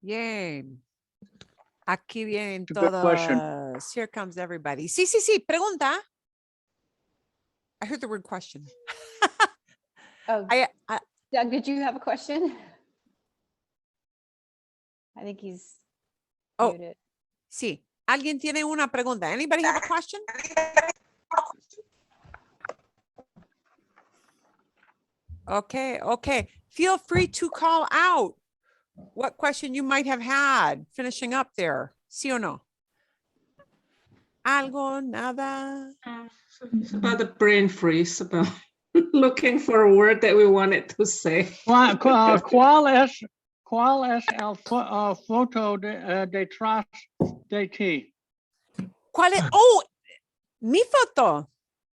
Yay. Aquí vienen It's a good question. todos. Here comes everybody. Sí, sí, sí. Pregunta. I heard the word question. Oh, I Doug, did you have a question? I think he's Oh. muted. Sí. ¿Alguien tiene una pregunta? Anybody have a question? Okay, okay. Feel free to call out what question you might have had finishing up there. Sí o no? Algo, nada. It's about the brain freeze, about looking for a word that we wanted to say. ¿Cuál es el foto detrás de ti? ¿Cuál es? Oh, mi foto.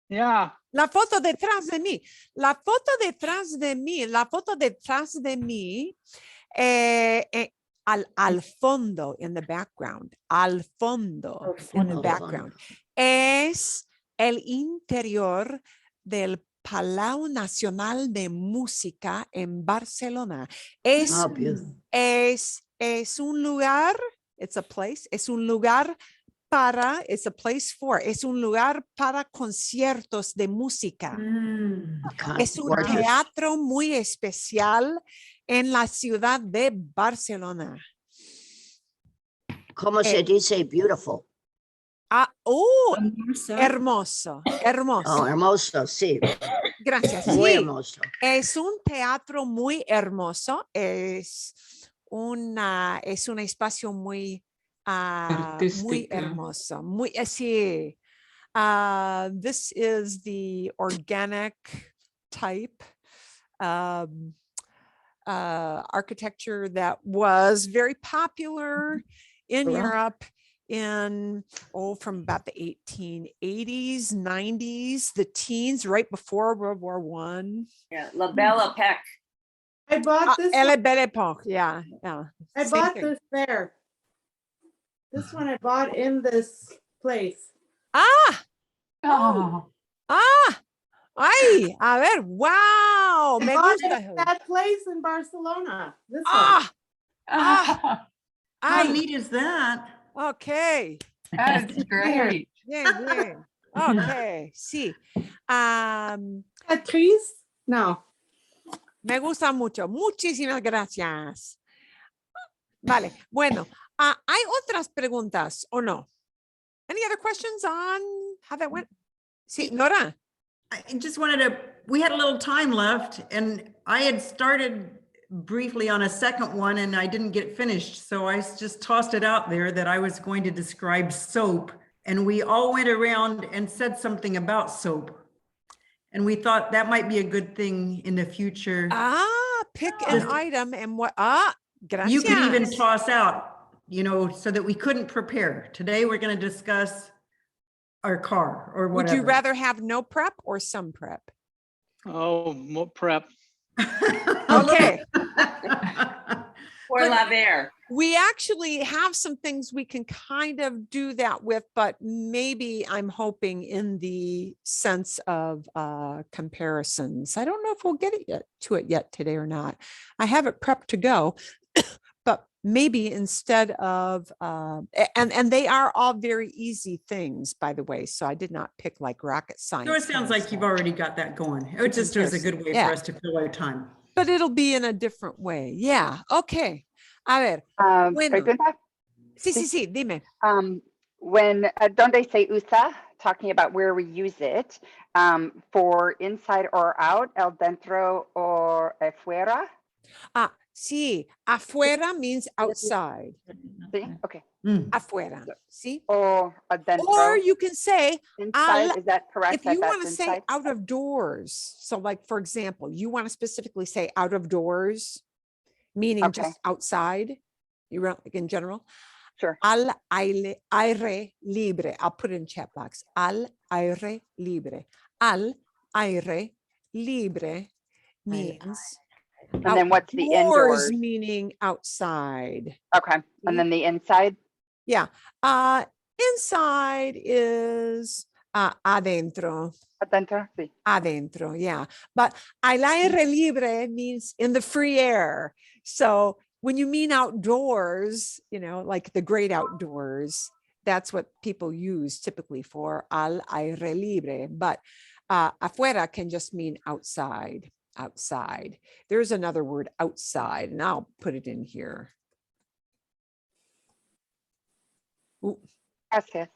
Yeah. La foto detrás de mí. La foto detrás de mí. La foto detrás de mí. Al fondo, in the background. Al fondo, in the background. Es el interior del Palau Nacional de Música en Barcelona. Es un lugar, it's a place, es un lugar para, it's a place for, es un lugar para conciertos de música. Es un teatro muy especial en la ciudad de Barcelona. ¿Cómo se dice beautiful? Hermoso, hermoso. Oh, hermoso, sí. Gracias. Muy Sí, hermoso. es un teatro muy hermoso. Es un espacio muy, muy hermoso. Muy así. This is the organic type architecture that was very popular in Europe from about the 1880s, 90s, the teens, right before World War I. Yeah, La Belle Époque. I bought this. La Belle Époque, yeah. I Same bought thing. this there. This one I bought in this place. Oh, Ay, a ver, wow, me bought it gusta. at that place in Barcelona. This one. How neat is that? Okay. that is great. Bien, bien. Okay, sí. Actriz? No. Me gusta mucho. Muchísimas gracias. Vale, bueno, ¿hay otras preguntas o no? Any other questions on how that went? Sí, Nora. I just wanted to, we had a little time left and I had started briefly on a second one and I didn't get finished. So I just tossed it out there that I was going to describe soap, and we all went around and said something about soap. And we thought that might be a good thing in the future. Pick an item and what, gracias. You could even toss out, so that we couldn't prepare. Today, we're going to discuss our car or whatever. Would you rather have no prep or some prep? Oh, more prep. Okay. Or la ver. We actually have some things we can kind of do that with, but maybe I'm hoping in the sense of comparisons. I don't know if we'll get to it yet today or not. I have it prepped to go, but maybe instead of, and they are all very easy things, by the way. So I did not pick like rocket science. So it sounds like you've already got that going. It just was a good way for us to fill our time. But it'll be in a different way. Yeah. Okay. A ver. Bueno. Pregunta? Sí, dime. When don't they say usa, talking about where we use it, for inside or out, el dentro or afuera? Sí, afuera means outside. Sí, okay. Afuera, sí. Or adentro. Or you can say inside. Is that correct? If you want to say out of doors. So like, for example, you want to specifically say out of doors, meaning just outside, like in general. Sure. Al aire libre. I'll put it in chat box. Al aire libre. Al aire libre means and then what's the indoors? Meaning outside. Okay. And then the inside? Yeah. Inside is adentro. Adentro, sí. Adentro, yeah. But al aire libre means in the free air. So when you mean outdoors, you know, like the great outdoors, that's what people use typically for al aire libre. But afuera can just mean outside, outside. There's another word, outside, and I'll put it in here. Ooh. Gracias.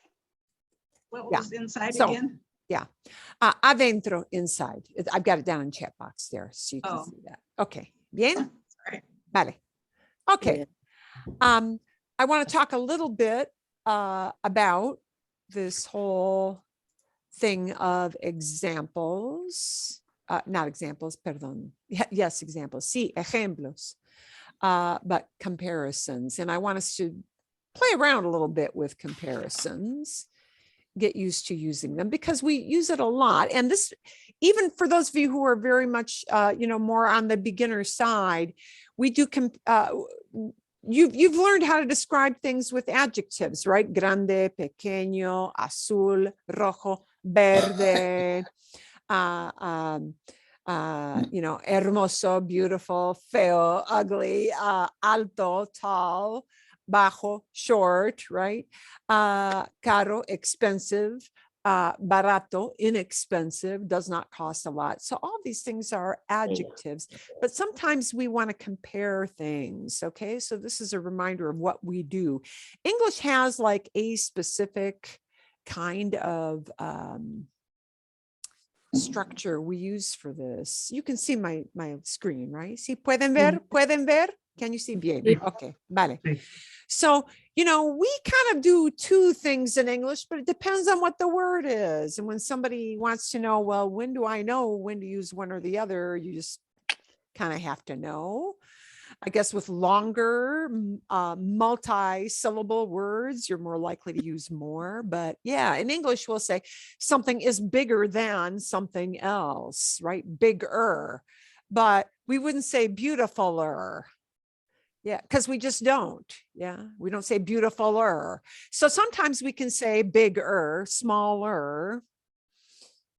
What Yeah. was inside So, again? yeah. Adentro, inside. I've got it down in chat box there, so you can Oh. see that. Okay. Bien? Sorry. Vale. Okay. I want to talk a little bit about this whole thing of examples, not examples, perdón. Yes, examples. Sí, ejemplos, but comparisons. And I want us to play around a little bit with comparisons, get used to using them because we use it a lot. And this, even for those of you who are very much, more on the beginner side, we do, you've learned how to describe things with adjectives, right? Grande, pequeño, azul, rojo, verde, hermoso, beautiful, feo, ugly, alto, tall, bajo, short, right? Caro, expensive, barato, inexpensive, does not cost a lot. So all these things are adjectives, but sometimes we want to compare things. Okay, so this is a reminder of what we do. English has like a specific kind of structure we use for this. You can see my screen, right? Sí, pueden ver, pueden ver. Can you see bien? Okay, vale. So, we kind of do two things in English, but it depends on what the word is. And when somebody wants to know, well, when do I know when to use one or the other? You just kind of have to know. I guess with longer multi-syllable words, you're more likely to use more. But yeah, in English, we'll say something is bigger than something else, right? Bigger. But we wouldn't say beautifuler. Yeah, because we just don't. Yeah, we don't say beautifuler. So sometimes we can say bigger, smaller,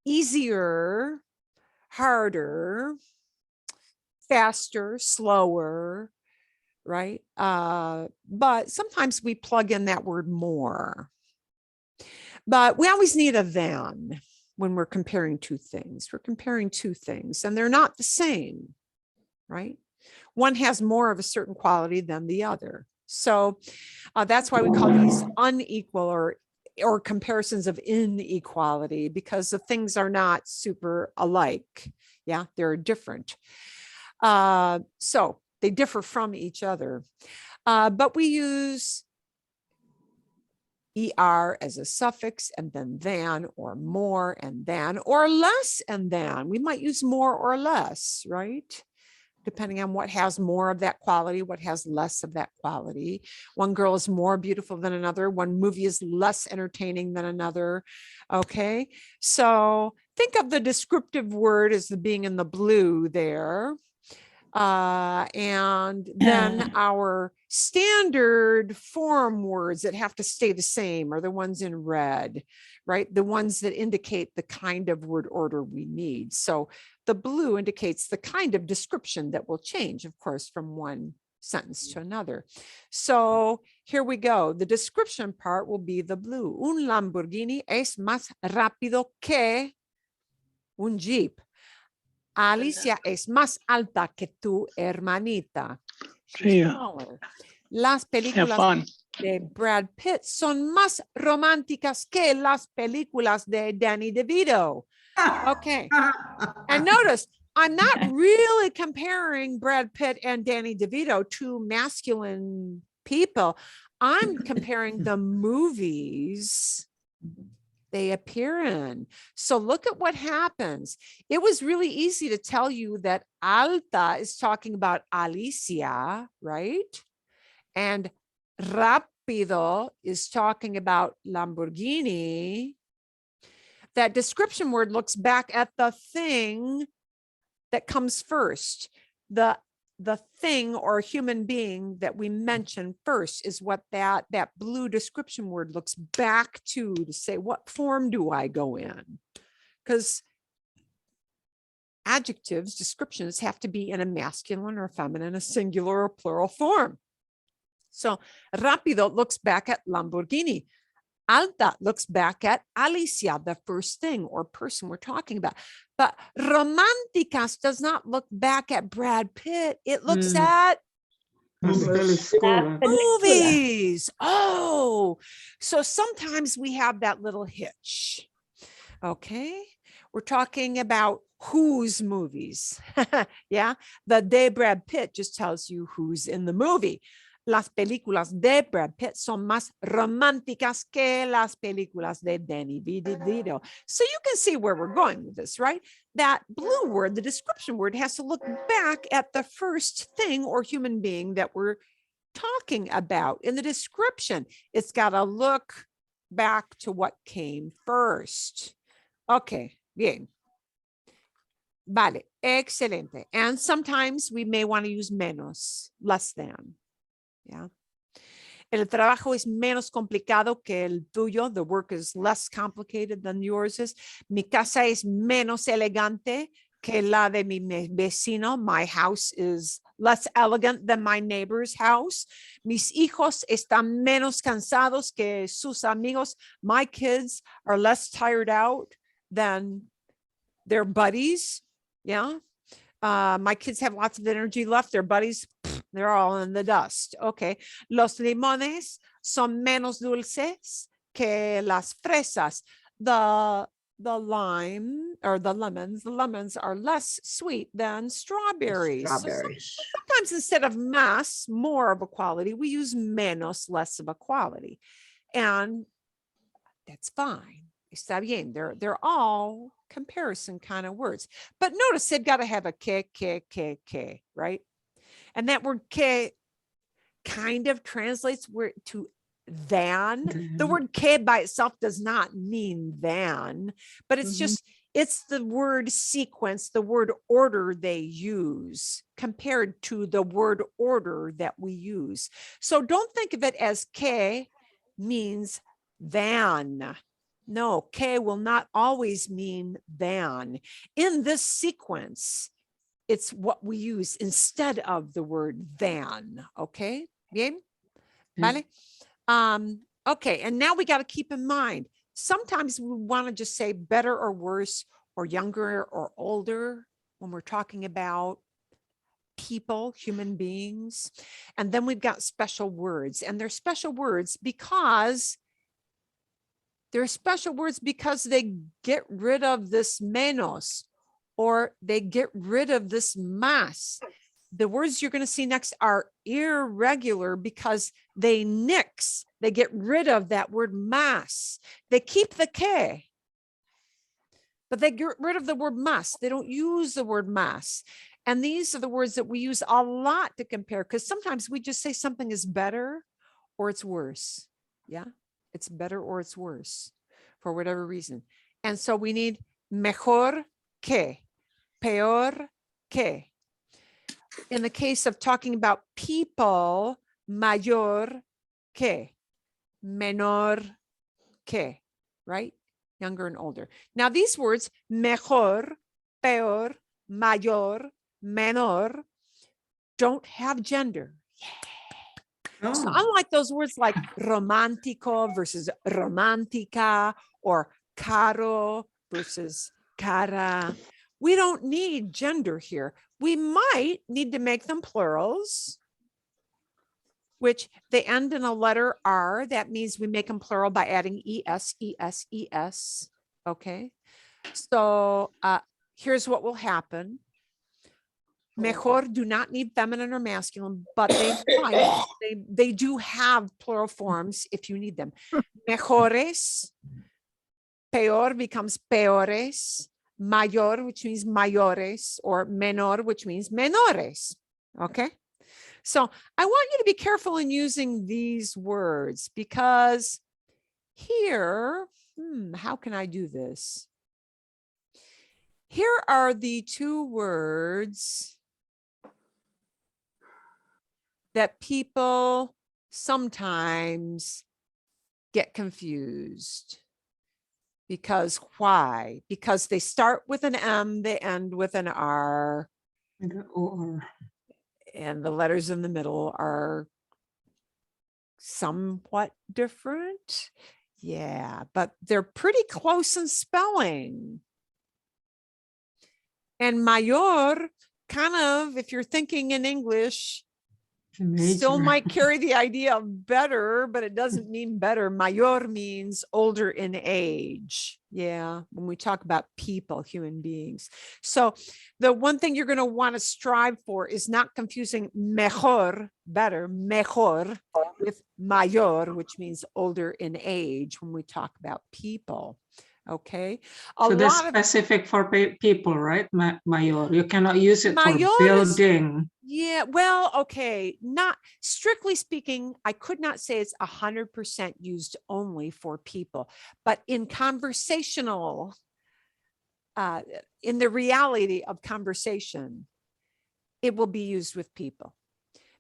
easier, harder, faster, slower, right? But sometimes we plug in that word more. But we always need a than when we're comparing two things. We're comparing two things and they're not the same, right? One has more of a certain quality than the other. So that's why we call these unequal or comparisons of inequality, because the things are not super alike. Yeah, they're different. So they differ from each other. But we use ER as a suffix and then than or more and than or less and than. We might use more or less, right? Depending on what has more of that quality, what has less of that quality. One girl is more beautiful than another. One movie is less entertaining than another. Okay, so think of the descriptive word as the being in the blue there. And then our standard form words that have to stay the same are the ones in red, right? The ones that indicate the kind of word order we need. So the blue indicates the kind of description that will change, of course, from one sentence to another. So here we go. The description part will be the blue. Un Lamborghini es más rápido que un Jeep. Alicia es más alta que tu hermanita. She's taller. Las películas de Brad Pitt son más románticas que las películas de Danny DeVito. Okay. And notice, I'm not really comparing Brad Pitt and Danny DeVito, two masculine people. I'm comparing the movies they appear in. So look at what happens. It was really easy to tell you that alta is talking about Alicia, right? And rápido is talking about Lamborghini. That description word looks back at the thing that comes first. The thing or human being that we mention first is what that blue description word looks back to say, what form do I go in? Because adjectives, descriptions have to be in a masculine or feminine, a singular or plural form. So rápido looks back at Lamborghini. Alta looks back at Alicia, the first thing or person we're talking about. But románticas does not look back at Brad Pitt. It looks at movies. Oh, so sometimes we have that little hitch. Okay, we're talking about whose movies. Yeah, the de Brad Pitt just tells you who's in the movie. Las películas de Brad Pitt son más románticas que las películas de Danny DeVito. So you can see where we're going with this, right? That blue word, the description word, has to look back at the first thing or human being that we're talking about in the description. It's got to look back to what came first. Okay, bien. Vale, excelente. And sometimes we may want to use menos, less than. Yeah. El trabajo es menos complicado que el tuyo. The work is less complicated than yours is. Mi casa es menos elegante que la de mi vecino. My house is less elegant than my neighbor's house. Mis hijos están menos cansados que sus amigos. My kids are less tired out than their buddies. Yeah. My kids have lots of energy left. Their buddies, they're all in the dust. Okay. Los limones son menos dulces que las fresas. The lime or the lemons are less sweet than strawberries. Strawberries. So sometimes instead of más, more of a quality, we use menos, less of a quality. And that's fine. Está bien. They're all comparison kind of words. But notice they've got to have a que, right? And that word que kind of translates to than. The word que by itself does not mean than, but it's just, it's the word sequence, the word order they use compared to the word order that we use. So don't think of it as que means than. No, que will not always mean than. In this sequence, it's what we use instead of the word than. Okay, bien? Vale? Okay, and now we got to keep in mind, sometimes we want to just say better or worse or younger or older when we're talking about people, human beings. And then we've got special words, and they're special words because they get rid of this menos, or they get rid of this más. The words you're going to see next are irregular because they nix. They get rid of that word más. They keep the que, but they get rid of the word más. They don't use the word más. And these are the words that we use a lot to compare, because sometimes we just say something is better or it's worse. Yeah, it's better or it's worse for whatever reason. And so we need mejor que, peor que. In the case of talking about people, mayor que, menor que, right? Younger and older. Now these words, mejor, peor, mayor, menor, don't have gender. Yeah. So unlike those words like romántico versus romántica or caro versus cara, we don't need gender here. We might need to make them plurals, which they end in a letter R. That means we make them plural by adding es, es, es. Okay. So here's what will happen. Mejor do not need feminine or masculine, but they do have plural forms if you need them. Mejores, peor becomes peores, mayor, which means mayores, or menor, which means menores. Okay. So I want you to be careful in using these words, because here, how can I do this? Here are the two words that people sometimes get confused. Because why? Because they start with an M, they end with an R. Or And the letters in the middle are somewhat different. Yeah, but they're pretty close in spelling. And mayor, kind of, if you're thinking in English, still might carry the idea of better, but it doesn't mean better. Mayor means older in age. Yeah, when we talk about people, human beings. So the one thing you're going to want to strive for is not confusing mejor, better, mejor, with mayor, which means older in age when we talk about people. Okay. So that's specific for people, right? Mayor. You cannot use it for building. Yeah, well, okay. Not strictly speaking, I could not say it's 100% used only for people, but in conversational, in the reality of conversation, it will be used with people.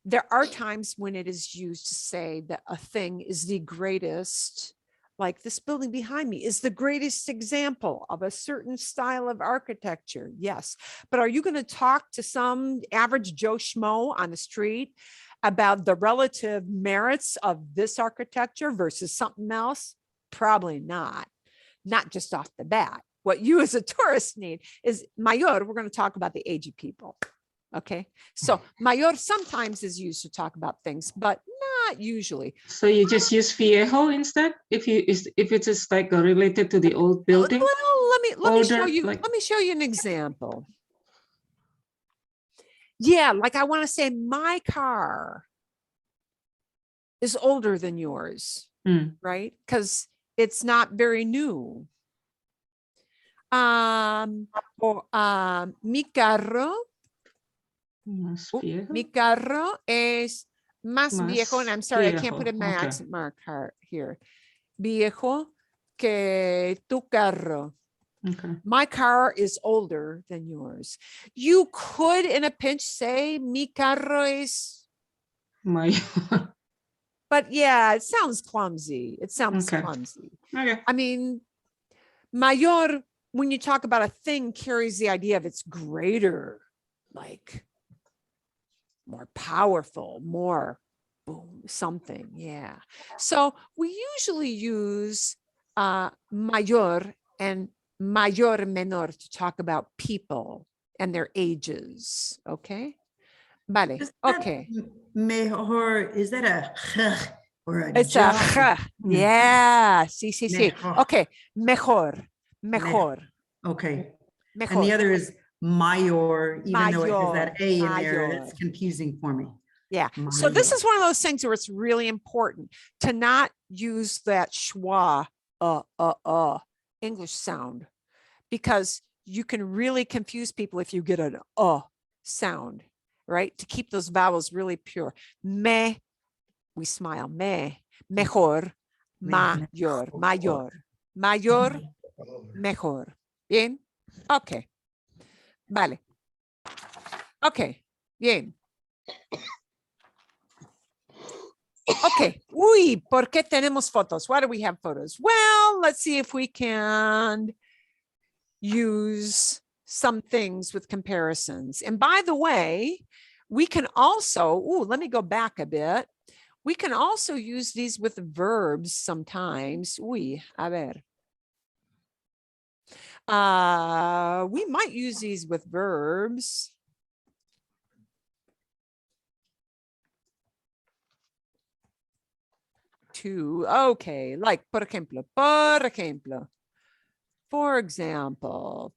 There are times when it is used to say that a thing is the greatest. Like this building behind me is the greatest example of a certain style of architecture. Yes. But are you going to talk to some average Joe Schmo on the street about the relative merits of this architecture versus something else? Probably not. Not just off the bat. What you as a tourist need is mayor. We're going to talk about the aged people. Okay. So mayor sometimes is used to talk about things, but not usually. So you just use viejo instead if it is like related to the old building. Well, let me show you. Let me show you an example. Yeah, like I want to say my car is older than yours, right? Because it's not very new. Mi carro. Mi carro es más viejo, and I'm sorry, I can't put in my accent mark here. Viejo que tu carro. Okay. My car is older than yours. You could, in a pinch, say mi carro es. But yeah, it sounds clumsy. It sounds clumsy. Okay. I mean, mayor, when you talk about a thing, carries the idea of it's greater, like more powerful, more boom, something. Yeah. So we usually use mayor and mayor menor to talk about people and their ages. Okay. Vale. Okay. Mejor, is that a or a It's a yeah. Sí, sí, sí. Okay. Mejor. Mejor. Okay. Mejor. And the other is mayor, even though it has that A in there, mayor. it's confusing for me. Yeah. So this is one of those things where it's really important to not use that schwa English sound, because you can really confuse people if you get an sound, right? To keep those vowels really pure. Me, we smile. Me, mejor, mayor, mayor, mayor, mejor. Bien. Okay. Vale. Okay. Bien. Okay. Uy, ¿por qué tenemos fotos? Why do we have photos? Well, let's see if we can use some things with comparisons. And by the way, we can also, let me go back a bit. We can also use these with verbs sometimes. Uy, a ver. We might use these with verbs. Too. Okay, like por ejemplo, por example,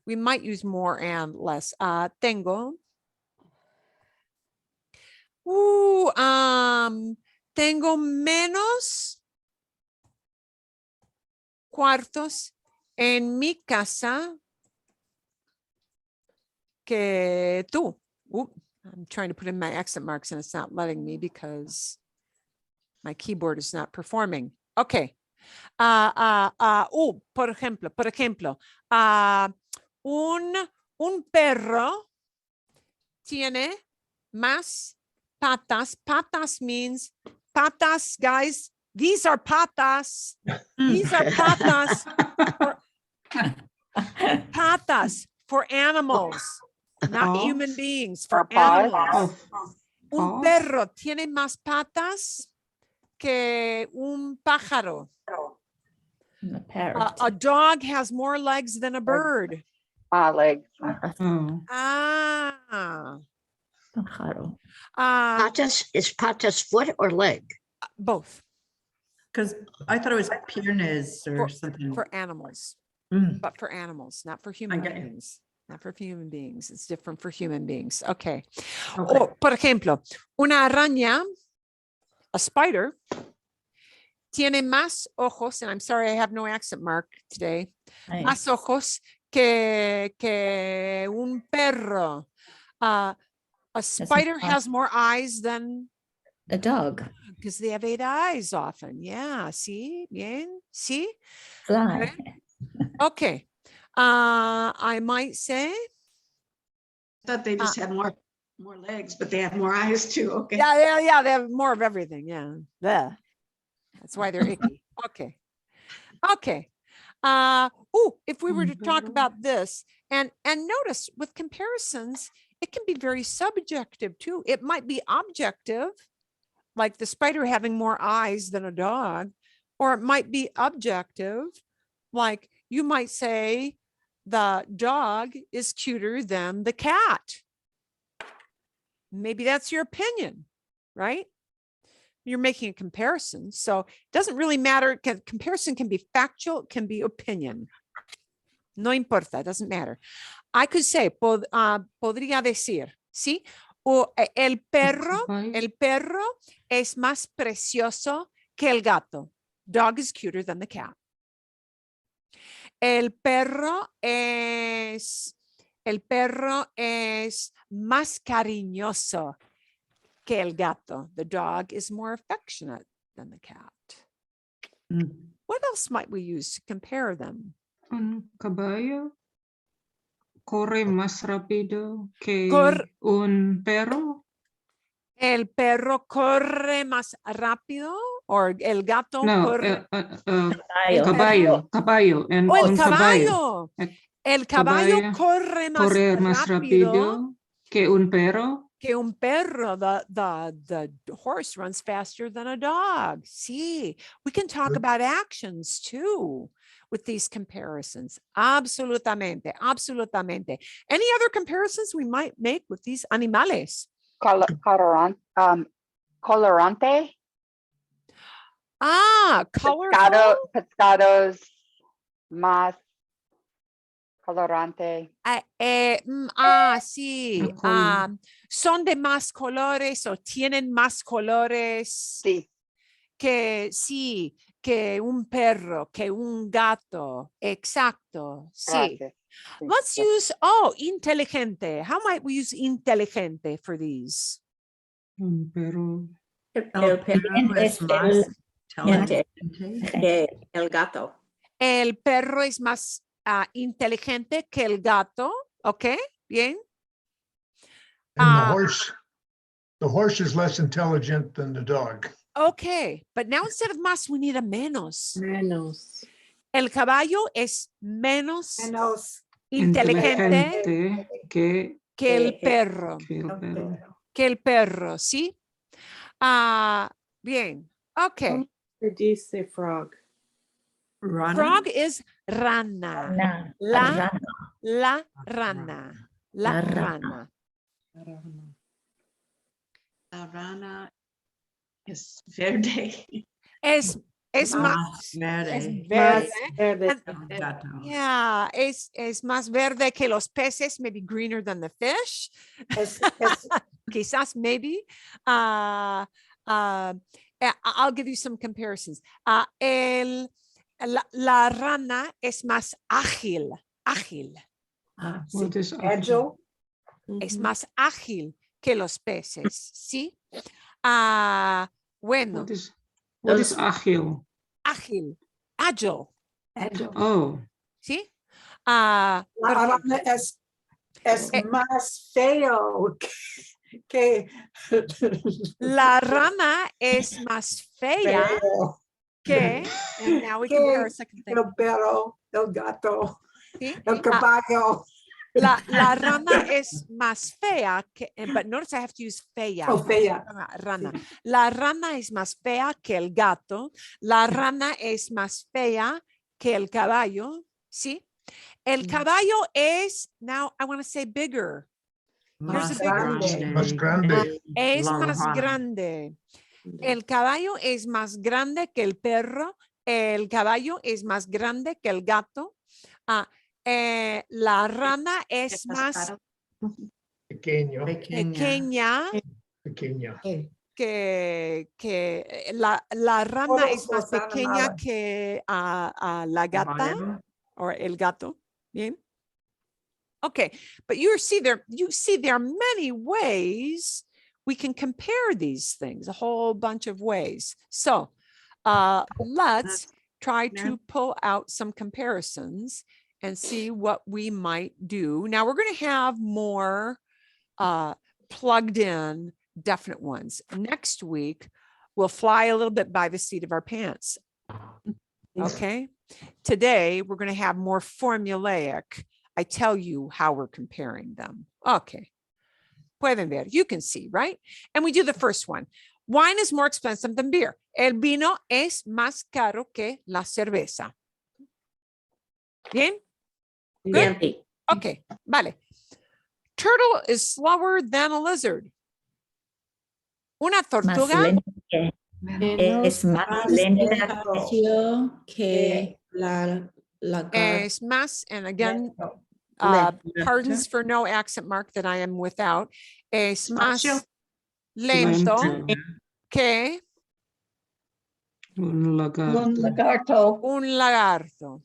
we might use more and less. Tengo. Tengo menos cuartos en mi casa que tú. I'm trying to put in my accent marks and it's not letting me because my keyboard is not performing. Okay. Por ejemplo, un perro tiene más patas. Patas means, patas, guys, These are patas. These are patas. Patas for animals, not Paws? human beings, for Or paws? animals. Oh, Un perro tiene más patas que un pájaro. A parrot. A dog has more legs than a bird. Legs. oh. Ah. Pájaro. Patas, is patas foot or leg? Both Because I thought it was piernas or something. for animals, Mm. but for animals, not for human get you. beings. Not for human beings. It's different for human beings. Okay. Okay. O, por ejemplo, una araña, a spider, tiene más ojos, and I'm sorry I have no accent mark today, más Nice. ojos que un perro. A spider has more eyes than A dog. because they have 8 eyes often. Yeah, see, bien, see. Fly. Okay. I might say, Thought they just had more legs, but they have more eyes too. Okay. yeah, they have more of everything. Yeah, Bleh. That's why they're icky. Okay. If we were to talk about this, and notice with comparisons, it can be very subjective too. It might be objective, like the spider having more eyes than a dog, or it might be objective, like you might say the dog is cuter than the cat. Maybe that's your opinion, right? You're making a comparison. So it doesn't really matter. Comparison can be factual, it can be opinion. No importa, it doesn't matter. I could say, podría decir, ¿sí? El perro es más precioso que el gato. Dog is cuter than the cat. El perro es más cariñoso que el gato. The dog is more affectionate than the cat. What else might we use to compare them? Un caballo corre más rápido que un perro. El perro corre más rápido o el gato No, corre. caballo. En El un caballo. El caballo corre más rápido que un perro. Que un perro. The horse runs faster than a dog. See, we can talk about actions too with these comparisons. Absolutamente. Any other comparisons we might make with these animales? Colorante. Colorful. Pescados más colorante. Sí. Son de más colores o tienen más colores. Sí. Que un perro, que un gato. Exacto. Sí. Gracias. Let's use, inteligente. How might we use inteligente for these? Un perro. El perro es más inteligente que el gato. El perro es más inteligente que el gato. Ok, bien. And the horse is less intelligent than the dog. Okay, but now instead of más, we need a menos. Menos. El caballo es menos inteligente que el perro. Que el perro, ¿sí? Bien, ok. Or do you say frog? Frog is rana. La rana. La rana. La rana es verde. Es más verde. Yeah, es más verde que los peces, maybe greener than the fish. Quizás, maybe. I'll give you some comparisons. La rana es más ágil. What is Agile. Es más ágil que los peces, ¿sí? Bueno. What is ágil? Agile. Agile. Oh. ¿Sí? La rana es más feo que la rana es más fea que, and now we compare our second thing. El perro, el gato, ¿Sí? el caballo. La rana es más fea que, but notice I have to use fea. Oh, fea. Rana. La rana es más fea que el gato. La rana es más fea que el caballo. ¿Sí? El caballo es, now I want to say bigger. Here's a bigger. Más grande. Es más grande. El caballo es más grande que el perro. El caballo es más grande que el gato. La rana es más Pequeño. pequeña Pequeña. que la rana es más pequeña que la gata o el gato. Bien. Okay, but you see there are many ways we can compare these things, a whole bunch of ways. So let's try to pull out some comparisons and see what we might do. Now we're going to have more plugged in definite ones. Next week, we'll fly a little bit by the seat of our pants. Okay. Today, we're going to have more formulaic. I tell you how we're comparing them. Okay. Pueden ver, you can see, right? And we do the first one. Wine is more expensive than beer. El vino es más caro que la cerveza. Bien? Good? Bien. Okay, vale. Turtle is slower than a lizard. Una tortuga es más lenta que la es más, and again, pardons for no accent mark that I am without, es más lento que un lagarto. Un lagarto.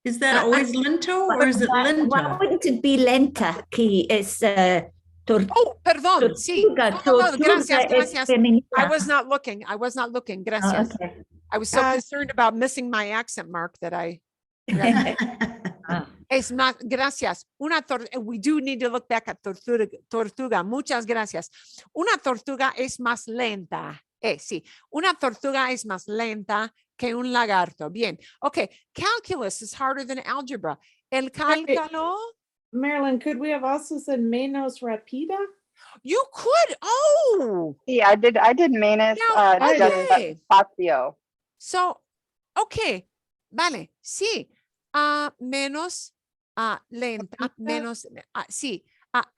Is that always lento or is it lenta? Why wouldn't it be lenta? Que es Oh, perdón, sí. No, gracias, gracias. I was not looking. Gracias. Okay. I was so concerned about missing my accent mark that I. Es más, gracias. We do need to look back at tortuga. Muchas gracias. Una tortuga es más lenta. Sí, una tortuga es más lenta que un lagarto. Bien. Okay. Calculus is harder than algebra. El cálculo. Marilyn, could we have also said menos rapida? You could. Oh. Yeah, I did menos okay. despacio. So, okay. Vale. Sí. Menos lenta, menos, sí.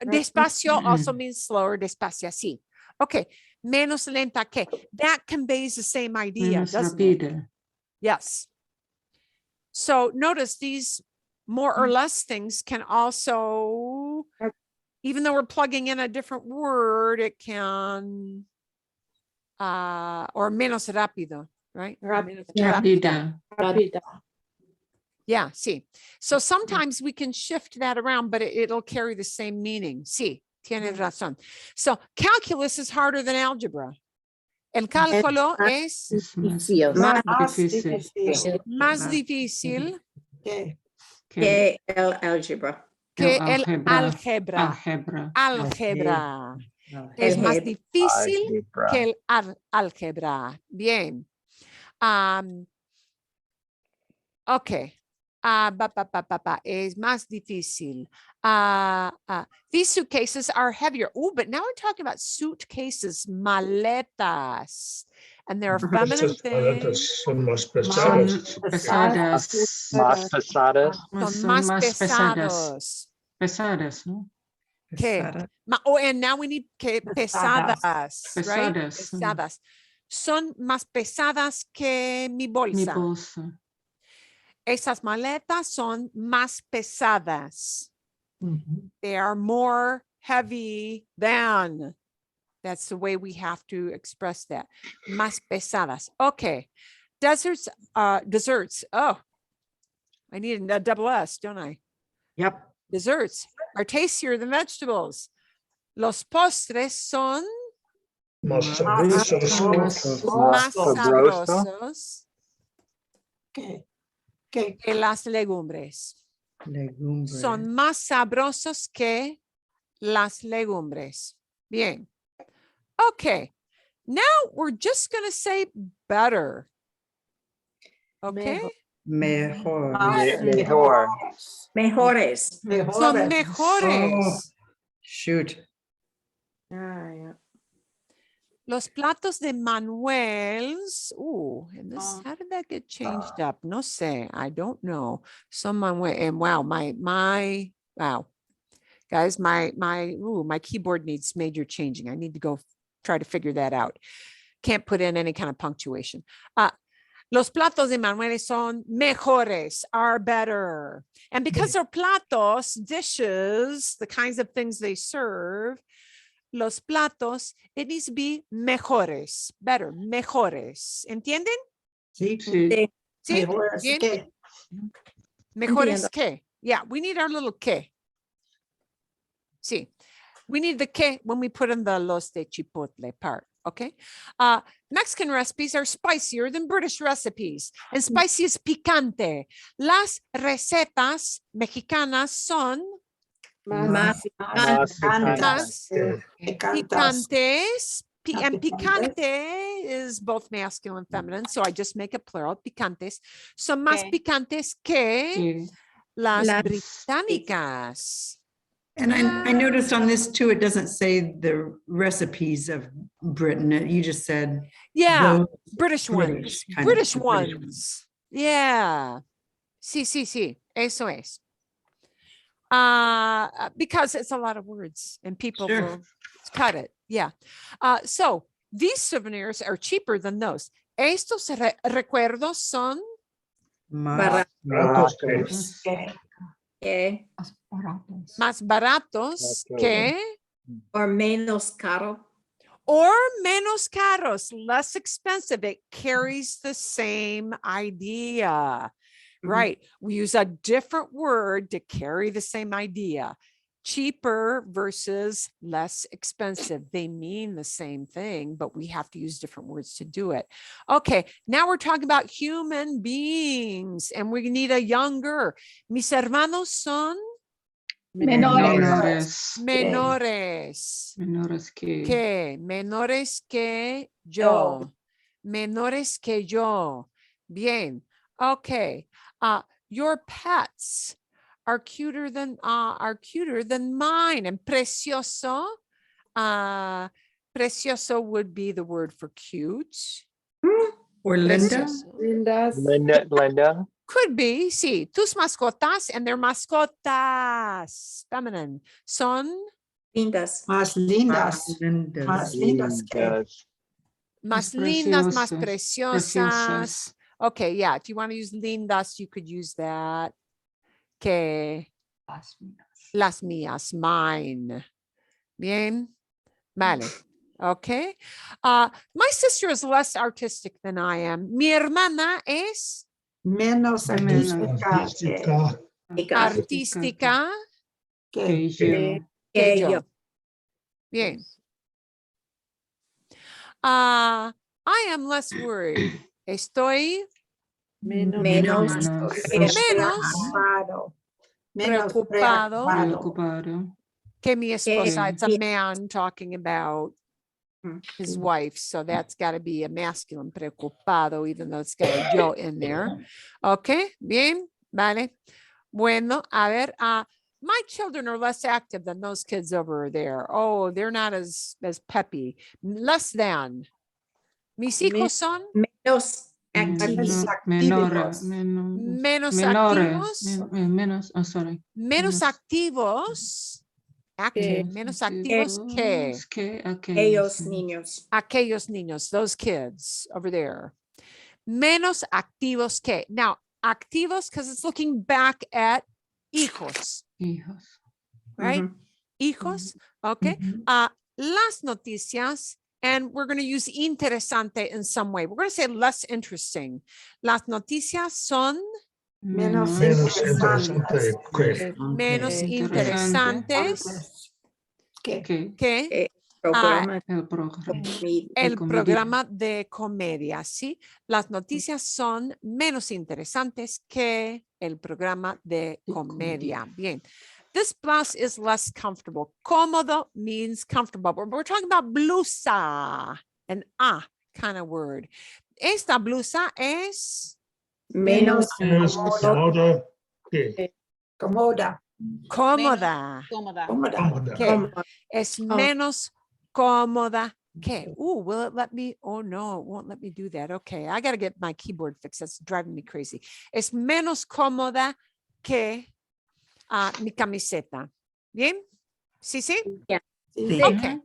Despacio also means slower, despacio, sí. Okay, menos lenta que. That conveys the same idea, Menos doesn't rápida. it? Yes. So notice these more or less things can also, even though we're plugging in a different word, it can, or menos rápido, right? Rápida. Yeah, sí. So sometimes we can shift that around, but it'll carry the same meaning. Sí, tienes razón. So calculus is harder than algebra. El cálculo es más difícil que el álgebra. Que el álgebra. Álgebra. Es más difícil que el álgebra. Bien. Okay. Es más difícil. These suitcases are heavier. Oh, but now we're talking about suitcases, maletas. And they're feminine things. Son más pesadas. Más pesadas. Son más pesados. Pesadas, ¿no? Okay. And now we need que pesadas, right? Pesadas. Pesadas. Son más pesadas que mi bolsa. Mi bolsa. Esas maletas son más pesadas. They are more heavy than. That's the way we have to express that. Más pesadas. Okay. Desserts. Oh, I need a double S, don't I? Yep. Desserts are tastier than vegetables. Los postres son Más sabrosos. más sabrosos Okay. que las legumbres. Son más sabrosos que las legumbres. Bien. Okay. Now we're just going to say better. Okay. Mejor. Mejor. Mejores. Son Mejores. mejores. Oh, shoot. Yeah. Los platos de Manuel's. Ooh, and this, how did that get changed up? No sé. I don't know. Son Manuel. And wow, wow. Guys, my keyboard needs major changing. I need to go try to figure that out. Can't put in any kind of punctuation. Los platos de Manuel son mejores, are better. And because they're platos, dishes, the kinds of things they serve, los platos, it needs to be mejores, better, mejores. ¿Entienden? Sí. ¿Sí? Mejores Bien. que. Mejores que. Yeah, we need our little que. Sí. We need the que when we put in the los de chipotle part. Okay. Mexican recipes are spicier than British recipes, and spicy is picante. Las recetas mexicanas son Más picantes. And picante is both masculine and feminine, so I just make it plural. Picantes son más picantes que las británicas. And I noticed on this too, it doesn't say the recipes of Britain. You just said those British ones. kind of British British ones. Yeah. Sí. Eso es. Because it's a lot of words and people will cut it. Yeah. So these souvenirs are cheaper than those. Estos recuerdos son Baratos que más baratos que or menos caro. or menos caros, less expensive. It carries the same idea, right? We use a different word to carry the same idea. Cheaper versus less expensive. They mean the same thing, but we have to use different words to do it. Okay, now we're talking about human beings and we need a younger. Mis hermanos son Menores. menores. Menores que. Que menores que yo. Menores que yo. Bien. Okay. Your pets are cuter than mine. And precioso. Precioso would be the word for cute. Or Linda. Linda. Could be. Sí. Tus mascotas and their mascotas. Feminine. Son Lindas. Más lindas. Más lindas que. más lindas, más preciosas. Okay, yeah. If you want to use lindas, you could use that. Que las mías, mine. Bien. Vale. Okay. My sister is less artistic than I am. Mi hermana es Menos artística. artística Que yo. Bien. I am less worried. Estoy Menos preocupado que mi esposa. It's a man talking about his wife, so that's got to be a masculine, preocupado, even though it's got a yo in there. Okay, bien, vale. Bueno, a ver, my children are less active than those kids over there. Oh, they're not as peppy. Less than. Mis hijos son menos activos. Menos activos. Menos activos. Active, menos activos que aquellos niños. Aquellos niños, those kids over there. Menos activos que. Now, activos, because it's looking back at hijos. Right? Hijos. Okay. Las noticias. And we're going to use interesante in some way. We're going to say less interesting. Las noticias son menos interesantes. Menos interesantes que el programa de comedia, ¿sí? Las noticias son menos interesantes que el programa de comedia. Bien. This blouse is less comfortable. Cómodo means comfortable. We're talking about blusa, an kind of word. Esta blusa es Menos Menos cómoda que. Comoda. Cómoda. Cómoda. Cómoda. Que es menos cómoda que. Ooh, will it let me? Oh no, it won't let me do that. Okay, I got to get my keyboard fixed. That's driving me crazy. Es menos cómoda que mi camiseta. ¿Bien? ¿Sí, sí? Yeah. Okay.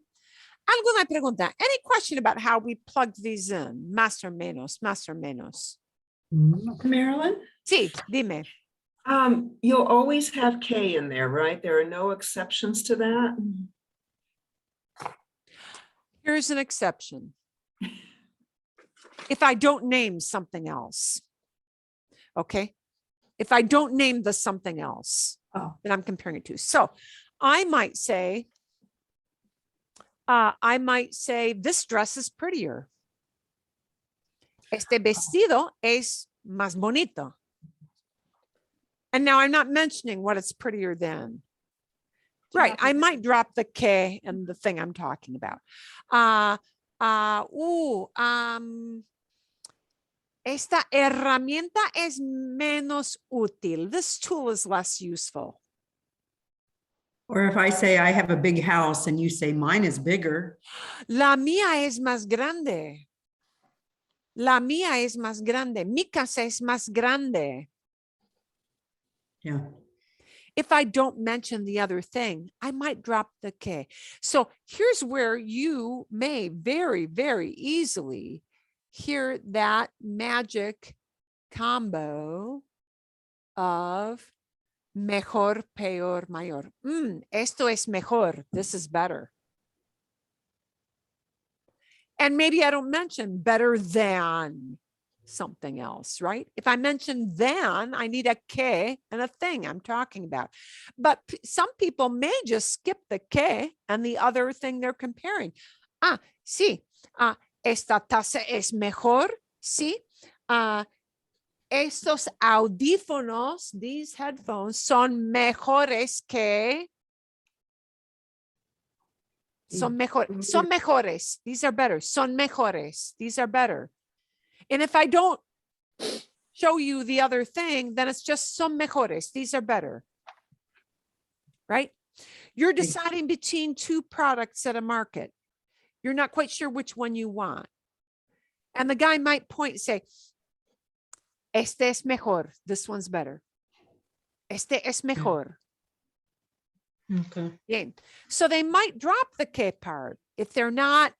¿Alguna pregunta? Any question about how we plugged these in? Más o menos, más o menos. Marilyn? Sí, dime. You'll always have K in there, right? There are no exceptions to that? Here's an exception. If I don't name something else, okay? If I don't name the something else that I'm comparing it to. So I might say this dress is prettier. Este vestido es más bonito. And now I'm not mentioning what it's prettier than. Right, I might drop the K and the thing I'm talking about. Esta herramienta es menos útil. This tool is less useful. Or if I say I have a big house and you say mine is bigger. La mía es más grande. La mía es más grande. Mi casa es más grande. Yeah. If I don't mention the other thing, I might drop the K. So here's where you may very, very easily hear that magic combo of mejor, peor, mayor. Esto es mejor. This is better. And maybe I don't mention better than something else, right? If I mention than, I need a K and a thing I'm talking about. But some people may just skip the K and the other thing they're comparing. Sí. Esta taza es mejor. Sí. Estos audífonos, these headphones, son mejores que. Son mejores. These are better. Son mejores. These are better. And if I don't show you the other thing, then it's just son mejores. These are better. Right? You're deciding between two products at a market. You're not quite sure which one you want. And the guy might point and say, este es mejor. This one's better. Este es mejor. Okay. Bien. So they might drop the K part if they're not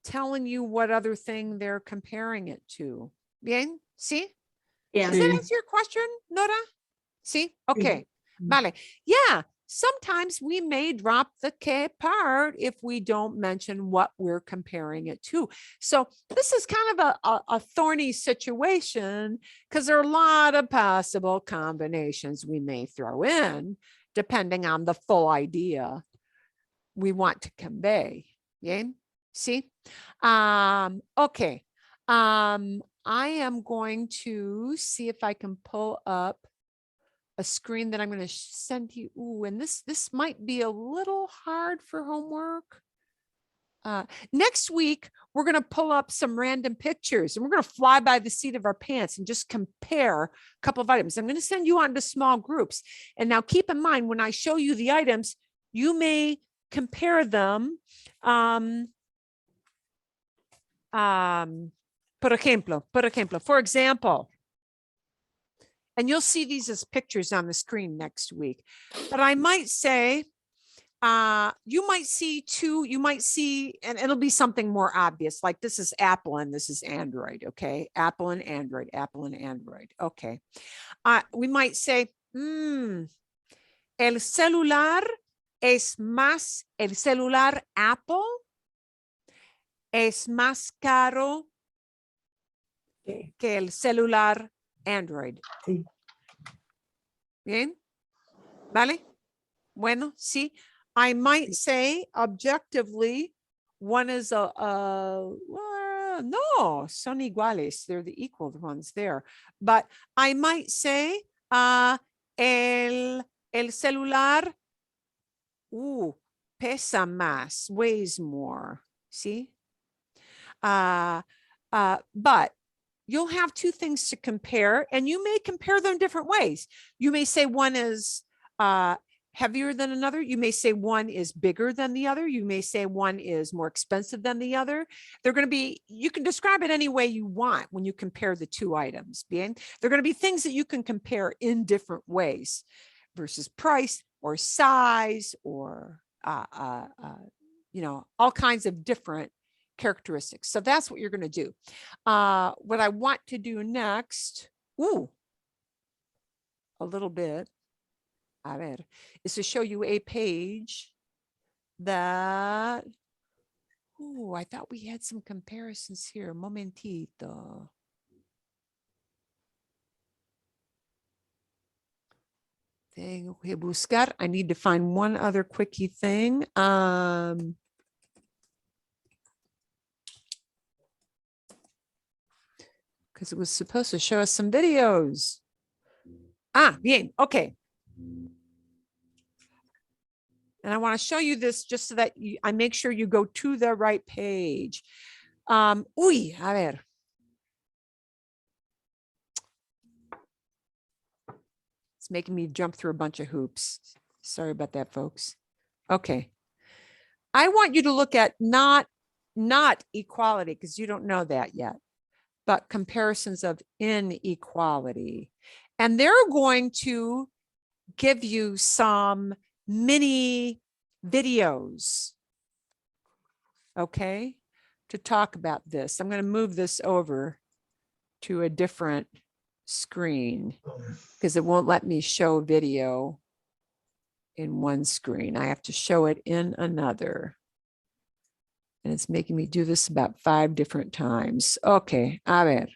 telling you what other thing they're comparing it to. Bien? See? Yeah. Does that answer your question, Nora? See? Okay. Vale. Yeah. Sometimes we may drop the K part if we don't mention what we're comparing it to. So this is kind of a thorny situation because there are a lot of possible combinations we may throw in depending on the full idea we want to convey. Yeah. See? Okay. I am going to see if I can pull up a screen that I'm going to send you. Ooh, and this might be a little hard for homework. Next week, we're going to pull up some random pictures and we're going to fly by the seat of our pants and just compare a couple of items. I'm going to send you on to small groups. And now keep in mind, when I show you the items, you may compare them. Por ejemplo, for example, and you'll see these as pictures on the screen next week, but I might say, you might see, and it'll be something more obvious, like this is Apple and this is Android, okay? Apple and Android, Apple and Android, okay. We might say, el celular Apple es más caro que el celular Android. Sí. Bien, ¿vale? Bueno, sí. I might say objectively, one is no, son iguales. They're the equal ones there. But I might say el celular pesa más, weighs more. See? But you'll have two things to compare, and you may compare them different ways. You may say one is heavier than another. You may say one is bigger than the other. You may say one is more expensive than the other. They're going to be, you can describe it any way you want when you compare the two items. Bien, they're going to be things that you can compare in different ways versus price or size or, all kinds of different characteristics. So that's what you're going to do. What I want to do next, a little bit, a ver, is to show you a page that, I thought we had some comparisons here. Momentito. Tengo que buscar. I need to find one other quickie thing. Because it was supposed to show us some videos. Bien, okay. And I want to show you this just so that I make sure you go to the right page. A ver. It's making me jump through a bunch of hoops. Sorry about that, folks. Okay. I want you to look at not equality, because you don't know that yet, but comparisons of inequality. And they're going to give you some mini videos, okay, to talk about this. I'm going to move this over to a different screen because it won't let me show video in one screen. I have to show it in another. And it's making me do this about 5 different times. Okay, a ver.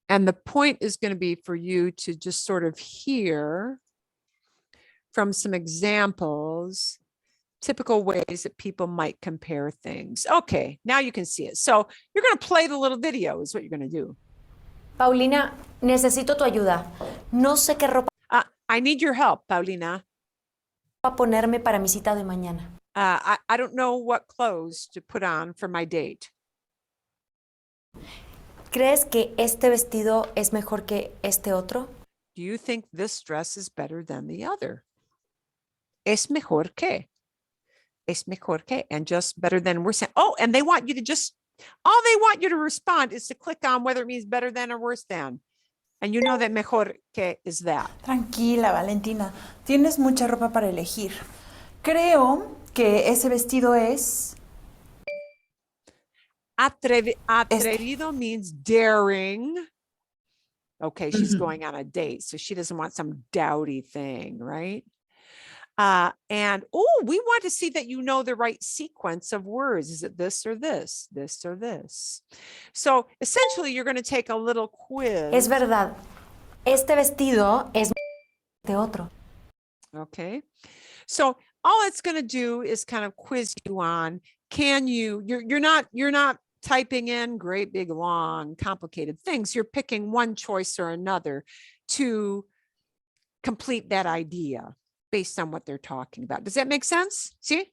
And the point is going to be for you to just sort of hear from some examples, typical ways that people might compare things. Okay, now you can see it. So you're going to play the little video is what you're going to do. Paulina, necesito tu ayuda. No sé qué ropa I need your help, Paulina. ponerme para mi cita de mañana. I don't know what clothes to put on for my date. ¿Crees que este vestido es mejor que este otro? Do you think this dress is better than the other? Es mejor que. Es mejor que. And just better than we're saying. Oh, and they want you to just, all they want you to respond is to click on whether it means better than or worse than. And you know that mejor que is that. Tranquila, Valentina. Tienes mucha ropa para elegir. Creo que ese vestido es... Atrevido means daring. Okay, she's going on a date, so she doesn't want some dowdy thing, right? And we want to see that you know the right sequence of words. Is it this or this, this or this? So essentially, you're going to take a little quiz. Es verdad. Este vestido es de otro. Okay, so all it's going to do is kind of quiz you on. Can you? You're not typing in great big long complicated things. You're picking one choice or another to complete that idea based on what they're talking about. Does that make sense? See?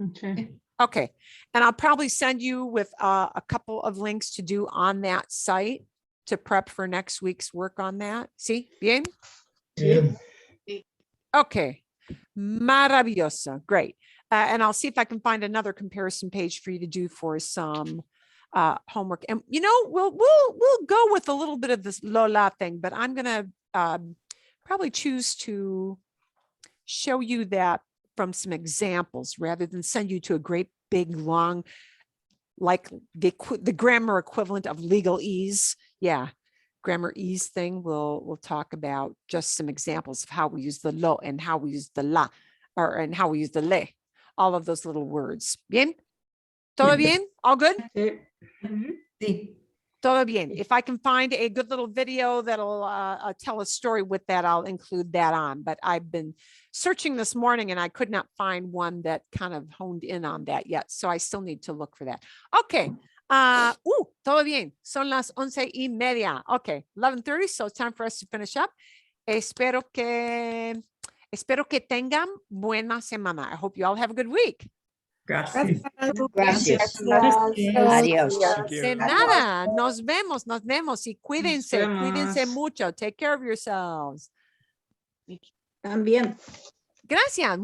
Okay. Okay. And I'll probably send you with a couple of links to do on that site to prep for next week's work on that. See? Bien? Bien. Okay. Maravilloso. Great. And I'll see if I can find another comparison page for you to do for some homework. And we'll go with a little bit of this Lola thing, but I'm gonna probably choose to show you that from some examples rather than send you to a great big long, like the grammar equivalent of legalese. Yeah, grammar ease thing. We'll talk about just some examples of how we use the lo and how we use the la, and how we use the le. All of those little words. Bien? Todo bien? All good? Sí. Todo bien. If I can find a good little video that'll tell a story with that, I'll include that on. But I've been searching this morning and I could not find one that kind of honed in on that yet. So I still need to look for that. Okay. Todo bien. Son las 11:30. Okay. 11:30. So it's time for us to finish up. Espero que tengan buena semana. I hope you all have a good week. Gracias. Gracias. Adiós. De nada. Nos vemos y cuídense vemos. mucho. Take care of yourselves. También. Gracias.